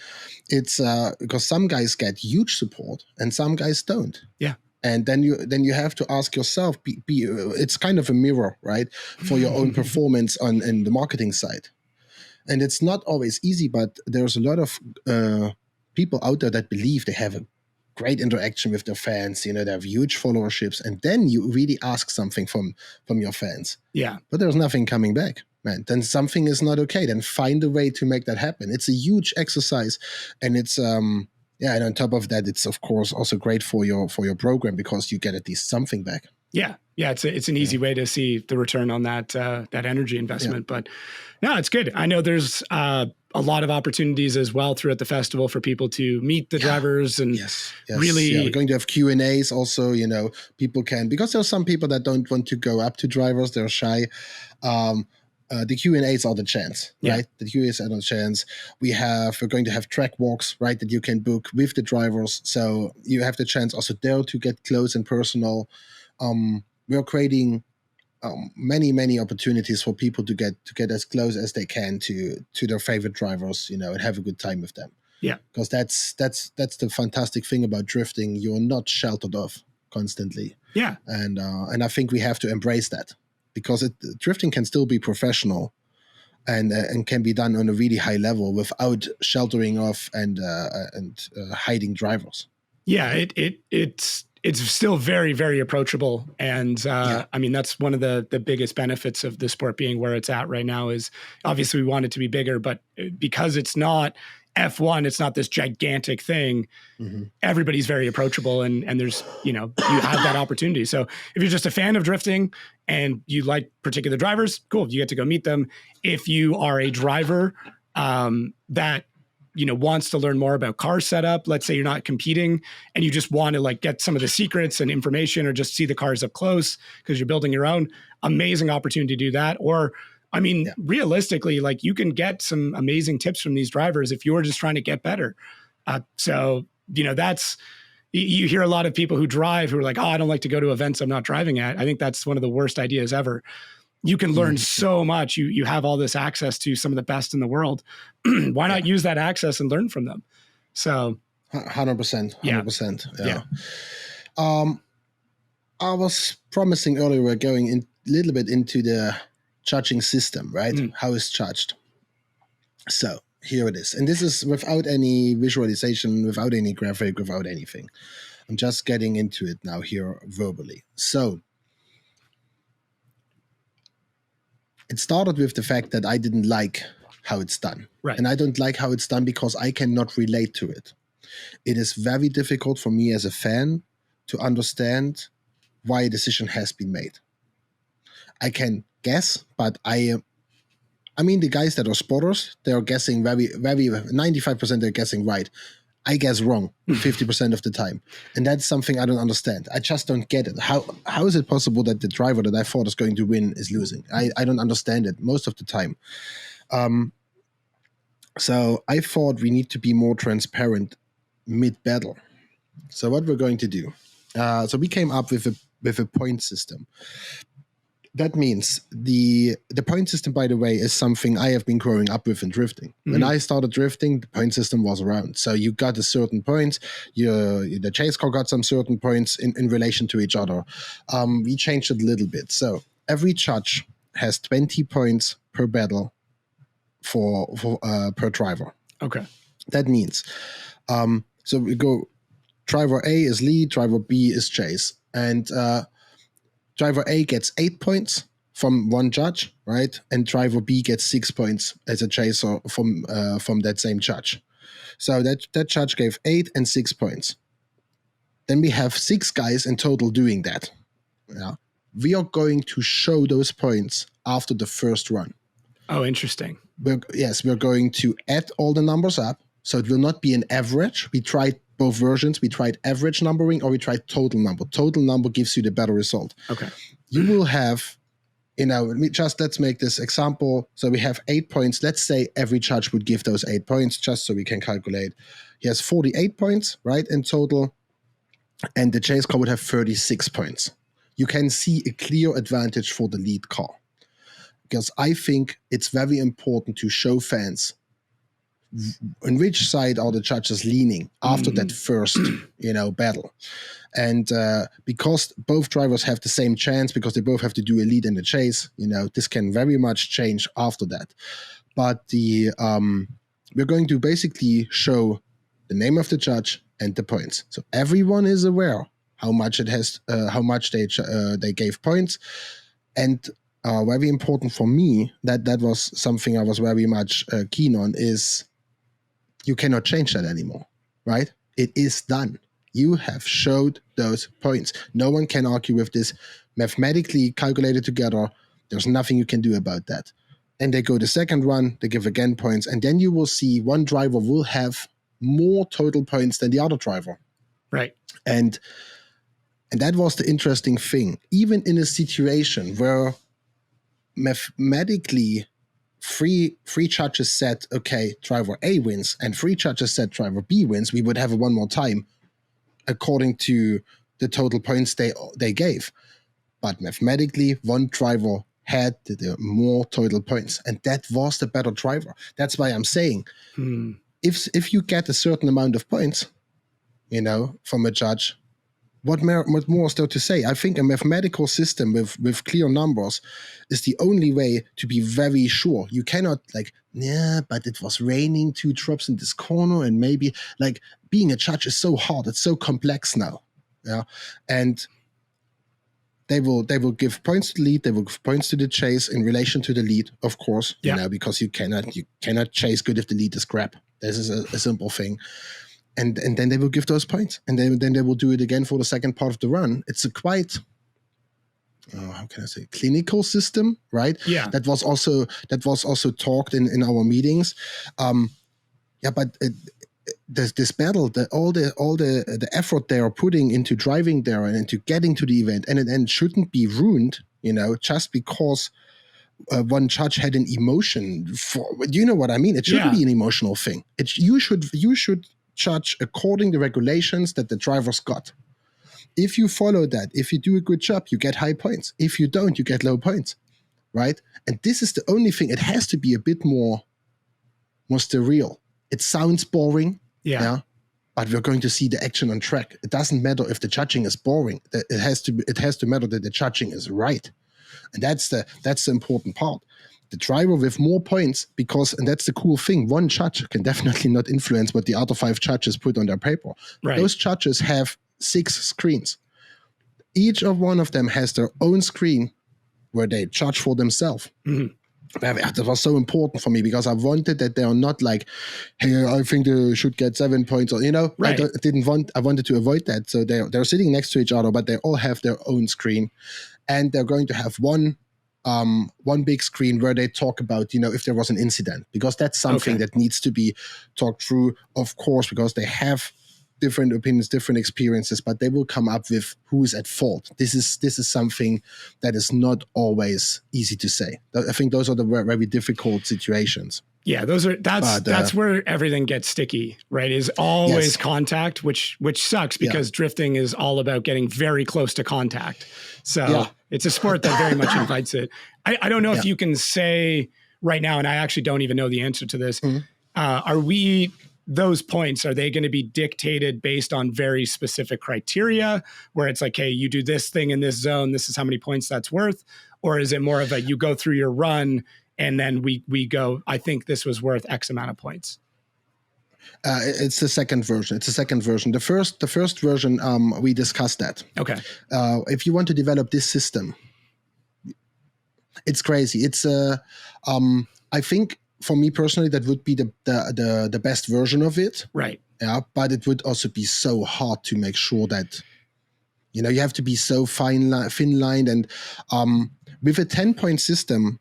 It's because some guys get huge support and some guys don't. Yeah. And then you have to ask yourself, it's kind of a mirror, right, for your own performance in the marketing side. And it's not always easy, but there's a lot of people out there that believe they have a great interaction with their fans, you know, they have huge followerships, and then you really ask something from your fans. Yeah. But there's nothing coming back, man. Then something is not okay. Then find a way to make that happen. It's a huge exercise, and it's and on top of that, it's of course also great for your program because you get at least something back. Yeah. Yeah. It's an easy way to see the return on that energy investment. But no, it's good. I know there's a lot of opportunities as well throughout the festival for people to meet the drivers and really. We're going to have Q&As also, you know, people can, because there's some people that don't want to go up to drivers, they're shy. The Q&As are the chance, right? The Q&As are the chance. We're going to have track walks, right, that you can book with the drivers. So you have the chance also there to get close and personal. We're creating many opportunities for people to get as close as they can to their favorite drivers, you know, and have a good time with them. Yeah, because that's the fantastic thing about drifting. You're not sheltered off constantly. Yeah, and I think we have to embrace that, because drifting can still be professional and can be done on a really high level without sheltering off and hiding drivers. Yeah, it's still very, very approachable. And I mean, that's one of the biggest benefits of the sport being where it's at right now is obviously we want it to be bigger, but because it's not F1, it's not this gigantic thing. Everybody's very approachable and there's, you know, you have that opportunity. So if you're just a fan of drifting and you like particular drivers, cool. You get to go meet them. If you are a driver that, you know, wants to learn more about car setup, let's say you're not competing and you just want to like get some of the secrets and information or just see the cars up close because you're building your own, amazing opportunity to do that. Or I mean, realistically, like you can get some amazing tips from these drivers if you're just trying to get better. So, you know, you hear a lot of people who drive who are like, oh, I don't like to go to events I'm not driving at. I think that's one of the worst ideas ever. You can learn so much. You have all this access to some of the best in the world. Why not use that access and learn from them? So 100%. 100%. Yeah. I was promising earlier we're going in a little bit into the judging system, right? How it's judged. So here it is. And this is without any visualization, without any graphic, without anything. I'm just getting into it now here verbally. So it started with the fact that I didn't like how it's done. Right. And I don't like how it's done because I cannot relate to it. It is very difficult for me as a fan to understand why a decision has been made. I can guess, but I mean, the guys that are spotters, they're guessing very, very, 95% they're guessing right. I guess wrong 50% of the time. And that's something I don't understand. I just don't get it. How is it possible that the driver that I thought is going to win is losing? I don't understand it most of the time. So I thought we need to be more transparent mid-battle. So what we're going to do, so we came up with a point system. That means the point system, by the way, is something I have been growing up with in drifting. When I started drifting, the point system was around. So you got a certain point, the chase car got some certain points in relation to each other. We changed it a little bit. So every judge has 20 points per battle for per driver. Okay. That means, so we go, driver A is lead, driver B is chase. And driver A gets 8 points from one judge, right? And driver B gets 6 points as a chaser from that same judge. So that judge gave 8 and 6 points. Then we have 6 guys in total doing that. Yeah. We are going to show those points after the first run. Oh, interesting. We're going to add all the numbers up. So it will not be an average. We tried both versions. We tried average numbering or we tried total number. Total number gives you the better result. Okay. You will have, let's make this example. So we have 8 points. Let's say every judge would give those 8 points just so we can calculate. He has 48 points, right, in total. And the chase car would have 36 points. You can see a clear advantage for the lead car. Because I think it's very important to show fans on which side are the judges leaning after that first, battle. And because both drivers have the same chance, because they both have to do a lead and a chase, this can very much change after that. But we're going to basically show the name of the judge and the points. So everyone is aware how much they gave points. And very important for me, that was something I was very much keen on, is you cannot change that anymore, right? It is done. You have showed those points. No one can argue with this. Mathematically calculated together, there's nothing you can do about that. And they go the second run, they give again points, and then you will see one driver will have more total points than the other driver. Right. And that was the interesting thing. Even in a situation where mathematically three judges said, okay, driver A wins, and 3 judges said driver B wins, we would have it one more time according to the total points they gave. But mathematically, one driver had the more total points, and that was the better driver. That's why I'm saying, if you get a certain amount of points, from a judge, what more is there to say? I think a mathematical system with clear numbers is the only way to be very sure. You cannot but it was raining 2 drops in this corner, and maybe being a judge is so hard. It's so complex now. Yeah. And they will give points to the lead. They will give points to the chase in relation to the lead, of course, because you cannot chase good if the lead is crap. This is a simple thing. And then they will give those points, and then they will do it again for the second part of the run. It's a quite, how can I say, clinical system, right? Yeah. That was also talked in our meetings. But this battle, all the effort they are putting into driving there and into getting to the event, and it shouldn't be ruined, just because one judge had an emotion. Do you know what I mean? It shouldn't be an emotional thing. You should judge according to the regulations that the drivers got. If you follow that, if you do a good job, you get high points. If you don't, you get low points, right? And this is the only thing. It has to be a bit more surreal. It sounds boring, but we're going to see the action on track. It doesn't matter if the judging is boring. It has to matter that the judging is right, and that's the important part. The driver with more points, and that's the cool thing, one judge can definitely not influence what the other 5 judges put on their paper. Right. Those judges have 6 screens. Each of one of them has their own screen where they judge for themselves. Mm-hmm. That was so important for me, because I wanted that they are not hey, I think they should get 7 points, or right. I wanted to avoid that. So they're sitting next to each other, but they all have their own screen, and they're going to have one big screen where they talk about, if there was an incident, because that's something that needs to be talked through, of course, because they have different opinions, different experiences, but they will come up with who is at fault. This is something that is not always easy to say. I think those are the very difficult situations. Yeah, that's where everything gets sticky, right? Is always contact, which sucks, because drifting is all about getting very close to contact. So it's a sport that very much invites it. I don't know if you can say right now, and I actually don't even know the answer to this. Mm-hmm. Those points, are they going to be dictated based on very specific criteria where it's hey, you do this thing in this zone, this is how many points that's worth? Or is it more of you go through your run and then we go, I think this was worth X amount of points? It's the second version. The first version, we discussed that. Okay. If you want to develop this system, it's crazy. It's I think for me personally, that would be the best version of it. Right. Yeah, but it would also be so hard to make sure that you have to be so thin-lined, and with a 10-point system,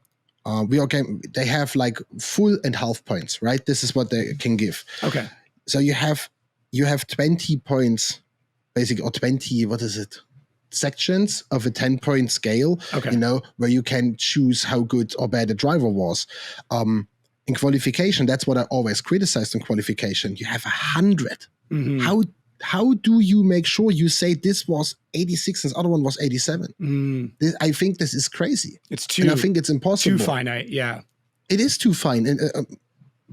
they have like full and half points, right? This is what they can give. Okay. So you have 20 points, basically, or 20, what is it? Sections of a 10-point scale, Okay. where you can choose how good or bad the driver was. In qualification, that's what I always criticized in qualification. You have 100. Mm-hmm. How do you make sure you say this was 86 and the other one was 87? I think this is crazy. It's too. And I think it's impossible. Too finite. Yeah. It is too fine. And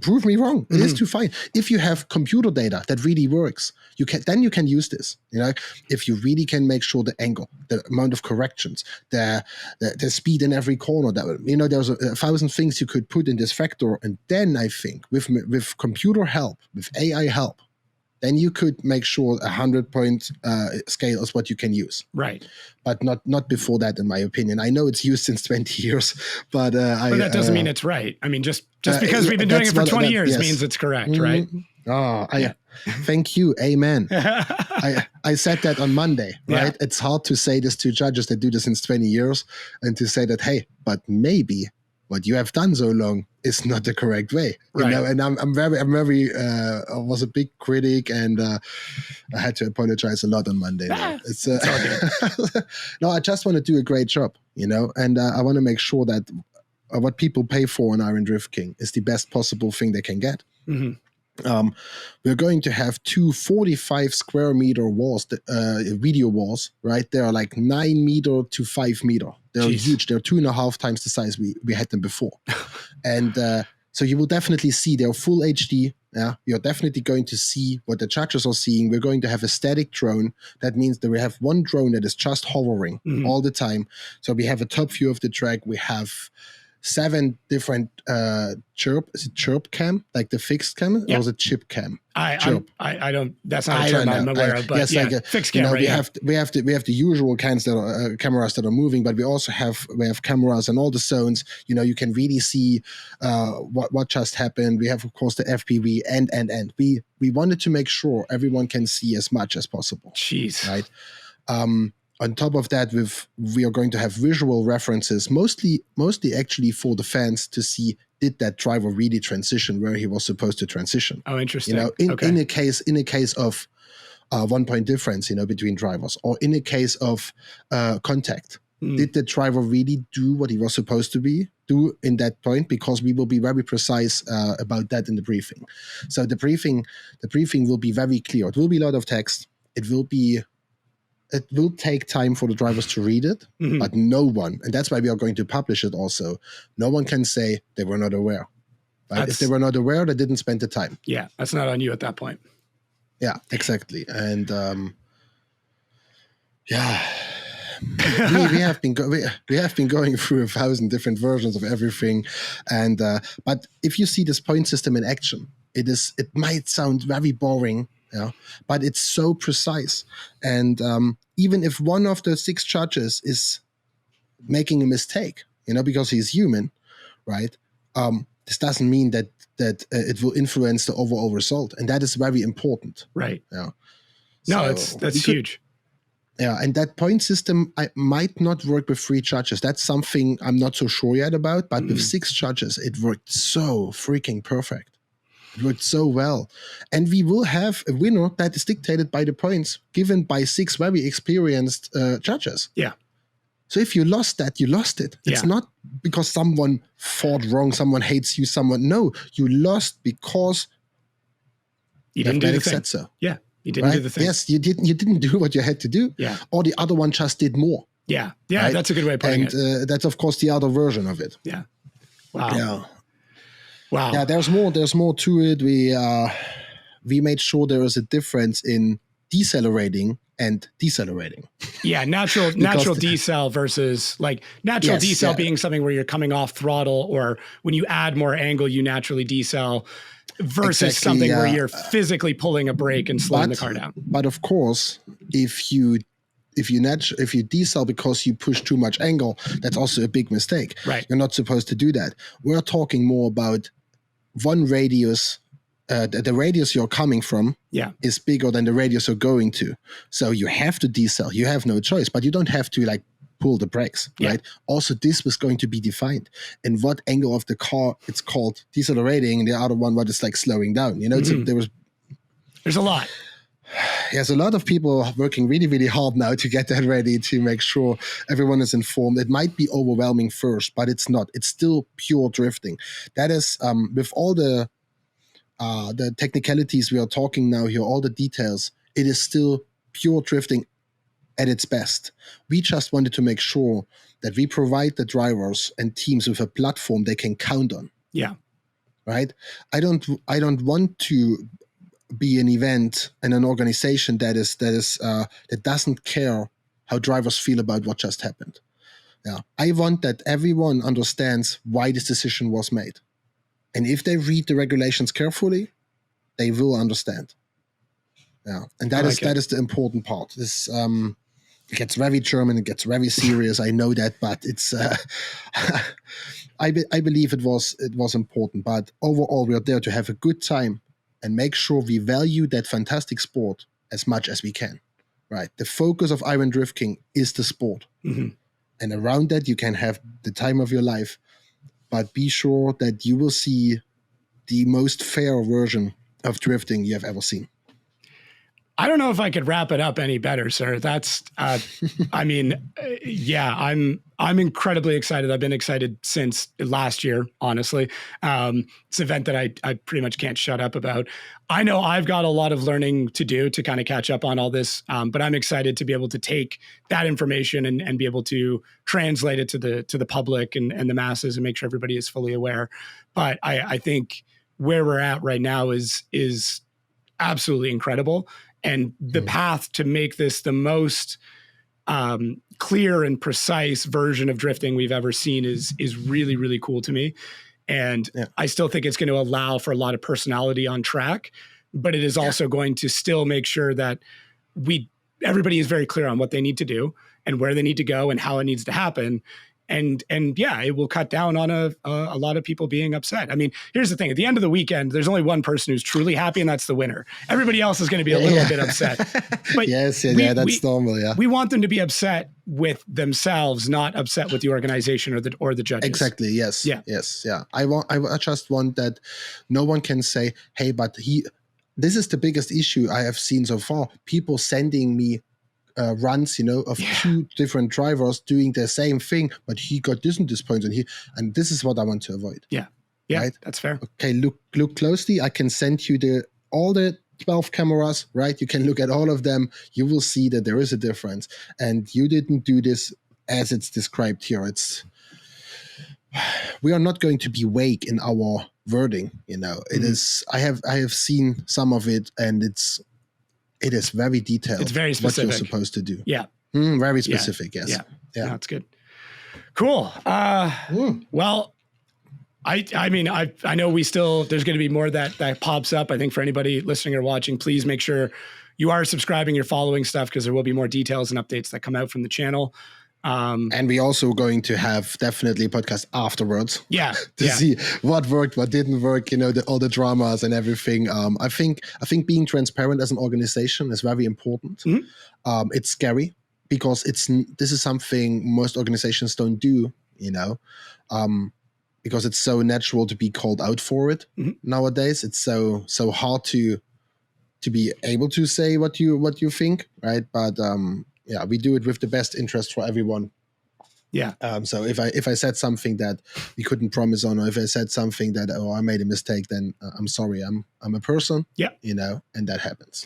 prove me wrong. It is too fine. If you have computer data that really works, you can use this. If you really can make sure the angle, the amount of corrections, the speed in every corner, that there's 1,000 things you could put in this factor, and then I think with computer help, with AI help, then you could make sure 100-point scale is what you can use. Right. But not before that, in my opinion. I know it's used since 20 years, but that doesn't mean it's right. I mean, just because we've been doing it for 20 years means it's correct, right? Oh, thank you. Amen. I said that on Monday, right? Yeah. It's hard to say this to judges that do this since 20 years and to say that, hey, but maybe what you have done so long is not the correct way, right. And I'm very, I was a big critic, and I had to apologize a lot on Monday. It's no, I just want to do a great job, and I want to make sure that what people pay for on Iron Drift King is the best possible thing they can get. Mm-hmm. We're going to have 2 45 square meter walls, video walls, right? They are like 9 meter to 5 meter. They're huge. They're 2.5 times the size we had them before. And so you will definitely see they're full HD. Yeah, you're definitely going to see what the judges are seeing. We're going to have a static drone. That means that we have one drone that is just hovering all the time. So we have a top view of the track. We have 7 different chirp cam, like the fixed cam, or is it chip cam? I don't. That's not a term I'm aware of. But fixed camera. We have the usual cameras that are moving, but we also have cameras in all the zones. You can really see what just happened. We have, of course, the FPV and we wanted to make sure everyone can see as much as possible. Jeez. Right. On top of that, we are going to have visual references, mostly actually for the fans to see, did that driver really transition where he was supposed to transition? Oh, interesting. In a case of 1 point difference, between drivers, or in a case of contact, did the driver really do what he was supposed to do in that point? Because we will be very precise about that in the briefing. So the briefing will be very clear. It will be a lot of text. It will take time for the drivers to read it, but no one, and that's why we are going to publish it also, no one can say they were not aware. Right? If they were not aware, they didn't spend the time. Yeah, that's not on you at that point. Yeah, exactly. And we have been going through 1,000 different versions of everything, and but if you see this point system in action, it might sound very boring. Yeah, but it's so precise. And even if one of the 6 judges is making a mistake, because he's human, right? This doesn't mean that it will influence the overall result. And that is very important. Right. Yeah. No, that's huge. Yeah, and that point system might not work with 3 judges. That's something I'm not so sure yet about. But with 6 judges, it worked so freaking perfect. It worked so well. And we will have a winner that is dictated by the points given by 6 very experienced judges. Yeah. So if you lost that, you lost it. It's not because someone fought wrong, someone hates you, no, you lost because you didn't do the thing. Said so. Yeah, you didn't do the thing. Yes, you didn't do what you had to do. Yeah. Or the other one just did more. Yeah, right? That's a good way of putting it. And that's, of course, the other version of it. Yeah. Wow. Yeah. Wow. Yeah, there's more to it. We made sure there is a difference in decelerating and decelerating. Yeah, natural decel versus natural decel being something where you're coming off throttle, or when you add more angle, you naturally decel, versus something where you're physically pulling a brake and slowing the car down. But of course, if you decel because you push too much angle, that's also a big mistake. Right. You're not supposed to do that. We're talking more about one radius. The radius you're coming from is bigger than the radius you're going to. So you have to decel. You have no choice, but you don't have to pull the brakes, right? Also, this was going to be defined in what angle of the car it's called decelerating, and the other one what is like slowing down. There's a lot. There's a lot of people working really, really hard now to get that ready, to make sure everyone is informed. It might be overwhelming first, but it's not. It's still pure drifting. That is, with all the technicalities we are talking now here, all the details, it is still pure drifting at its best. We just wanted to make sure that we provide the drivers and teams with a platform they can count on. Yeah. Right? I don't want to be an event and an organization that doesn't care how drivers feel about what just happened. Yeah. I want that everyone understands why this decision was made. And if they read the regulations carefully, they will understand. Yeah. And that is the important part. This it gets very German, it gets very serious. I know that, but it's I believe it was important. But overall, we are there to have a good time and make sure we value that fantastic sport as much as we can. Right. The focus of Iron Drift King is the sport. Mm-hmm. And around that, you can have the time of your life. But be sure that you will see the most fair version of drifting you have ever seen. I don't know if I could wrap it up any better, sir. That's, I mean, yeah, I'm incredibly excited. I've been excited since last year, honestly. It's an event that I pretty much can't shut up about. I know I've got a lot of learning to do to kind of catch up on all this, but I'm excited to be able to take that information and be able to translate it to the public and the masses and make sure everybody is fully aware. But I think where we're at right now is absolutely incredible. And the path to make this the most clear and precise version of drifting we've ever seen is really, really cool to me. And I still think it's going to allow for a lot of personality on track, but it is also going to still make sure that everybody is very clear on what they need to do and where they need to go and how it needs to happen. And yeah, it will cut down on a lot of people being upset. I mean, here's the thing. At the end of the weekend, there's only one person who's truly happy, and that's the winner. Everybody else is going to be a little bit upset. But that's normal, yeah. We want them to be upset with themselves, not upset with the organization or the judges. Exactly, yes. Yeah. Yes, yeah. I just want that no one can say, hey, but this is the biggest issue I have seen so far. People sending me runs, of two different drivers doing the same thing, but he got this and this point, and this is what I want to avoid. Yeah, right? That's fair. Okay, look closely. I can send you all the 12 cameras, right? You can look at all of them. You will see that there is a difference, and you didn't do this as it's described here. We are not going to be vague in our wording. It is. I have seen some of it, and it is very detailed. It's very specific. What you're supposed to do. Yeah. Very specific, yes. Yeah, that's good. Cool. Well, I mean, I know there's going to be more that pops up. I think for anybody listening or watching, please make sure you are subscribing, you're following stuff, because there will be more details and updates that come out from the channel. And we also going to have definitely a podcast afterwards. Yeah. to see what worked, what didn't work, all the dramas and everything. I think being transparent as an organization is very important. Mm-hmm. It's scary because this is something most organizations don't do, because it's so natural to be called out for it nowadays. It's so hard to be able to say what you think, right? But we do it with the best interest for everyone. Yeah. So if I said something that we couldn't promise on, or if I said something that I made a mistake, then I'm sorry. I'm a person. Yeah. And that happens.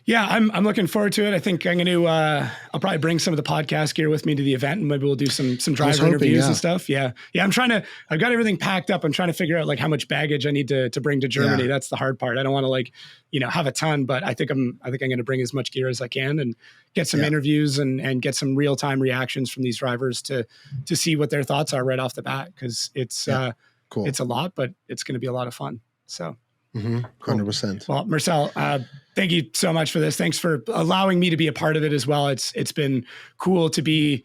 Yeah, I'm looking forward to it. I think I'm going to I'll probably bring some of the podcast gear with me to the event, and maybe we'll do some driver interviews and stuff. Yeah. I've got everything packed up. I'm trying to figure out how much baggage I need to bring to Germany. Yeah. That's the hard part. I don't want to have a ton, but I think I'm going to bring as much gear as I can and get some interviews and get some real time reactions from these drivers to see what their thoughts are right off the bat. Cause it's cool. It's a lot, but it's going to be a lot of fun. So 100%. Well, Marcel, thank you so much for this. Thanks for allowing me to be a part of it as well. It's been cool to be,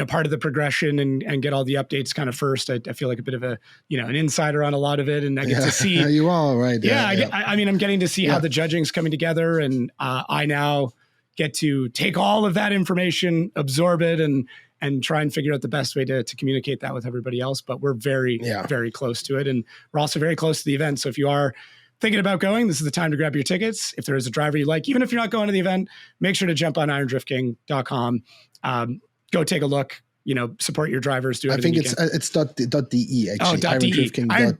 part of the progression and get all the updates kind of first. I feel like a bit of a, an insider on a lot of it, and I get to see. You are, right? I mean, I'm getting to see how the judging's coming together, and I now get to take all of that information, absorb it, and and try and figure out the best way to communicate that with everybody else. But we're very, very close to it. And we're also very close to the event. So if you are thinking about going, this is the time to grab your tickets. If there is a driver you like, even if you're not going to the event, make sure to jump on irondriftking.com. Go take a look, support your drivers. Do everything. I think it's .de actually. .de.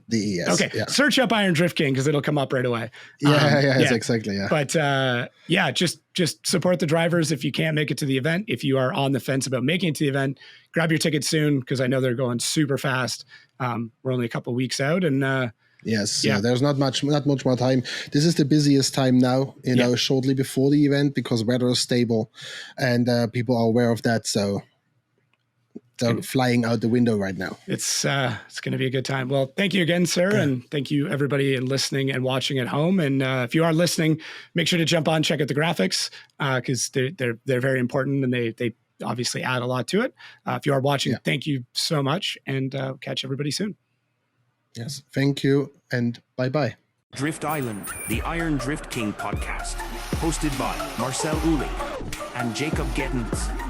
.de, yes. Okay. Yeah. Search up Iron Drift King because it'll come up right away. Exactly. Yeah. But just support the drivers if you can't make it to the event. If you are on the fence about making it to the event, grab your tickets soon because I know they're going super fast. We're only a couple of weeks out, and yes, there's not much more time. This is the busiest time now, shortly before the event because weather is stable, and people are aware of that. So they're flying out the window right now. It's going to be a good time. Well, thank you again, sir, and thank you everybody in listening and watching at home. And if you are listening, make sure to jump on, check out the graphics because they're very important and they obviously add a lot to it. If you are watching, thank you so much, and catch everybody soon. Yes, thank you, and bye-bye. Drift Island, the Iron Drift King podcast, hosted by Marcel Uhlig and Jacob Gettins.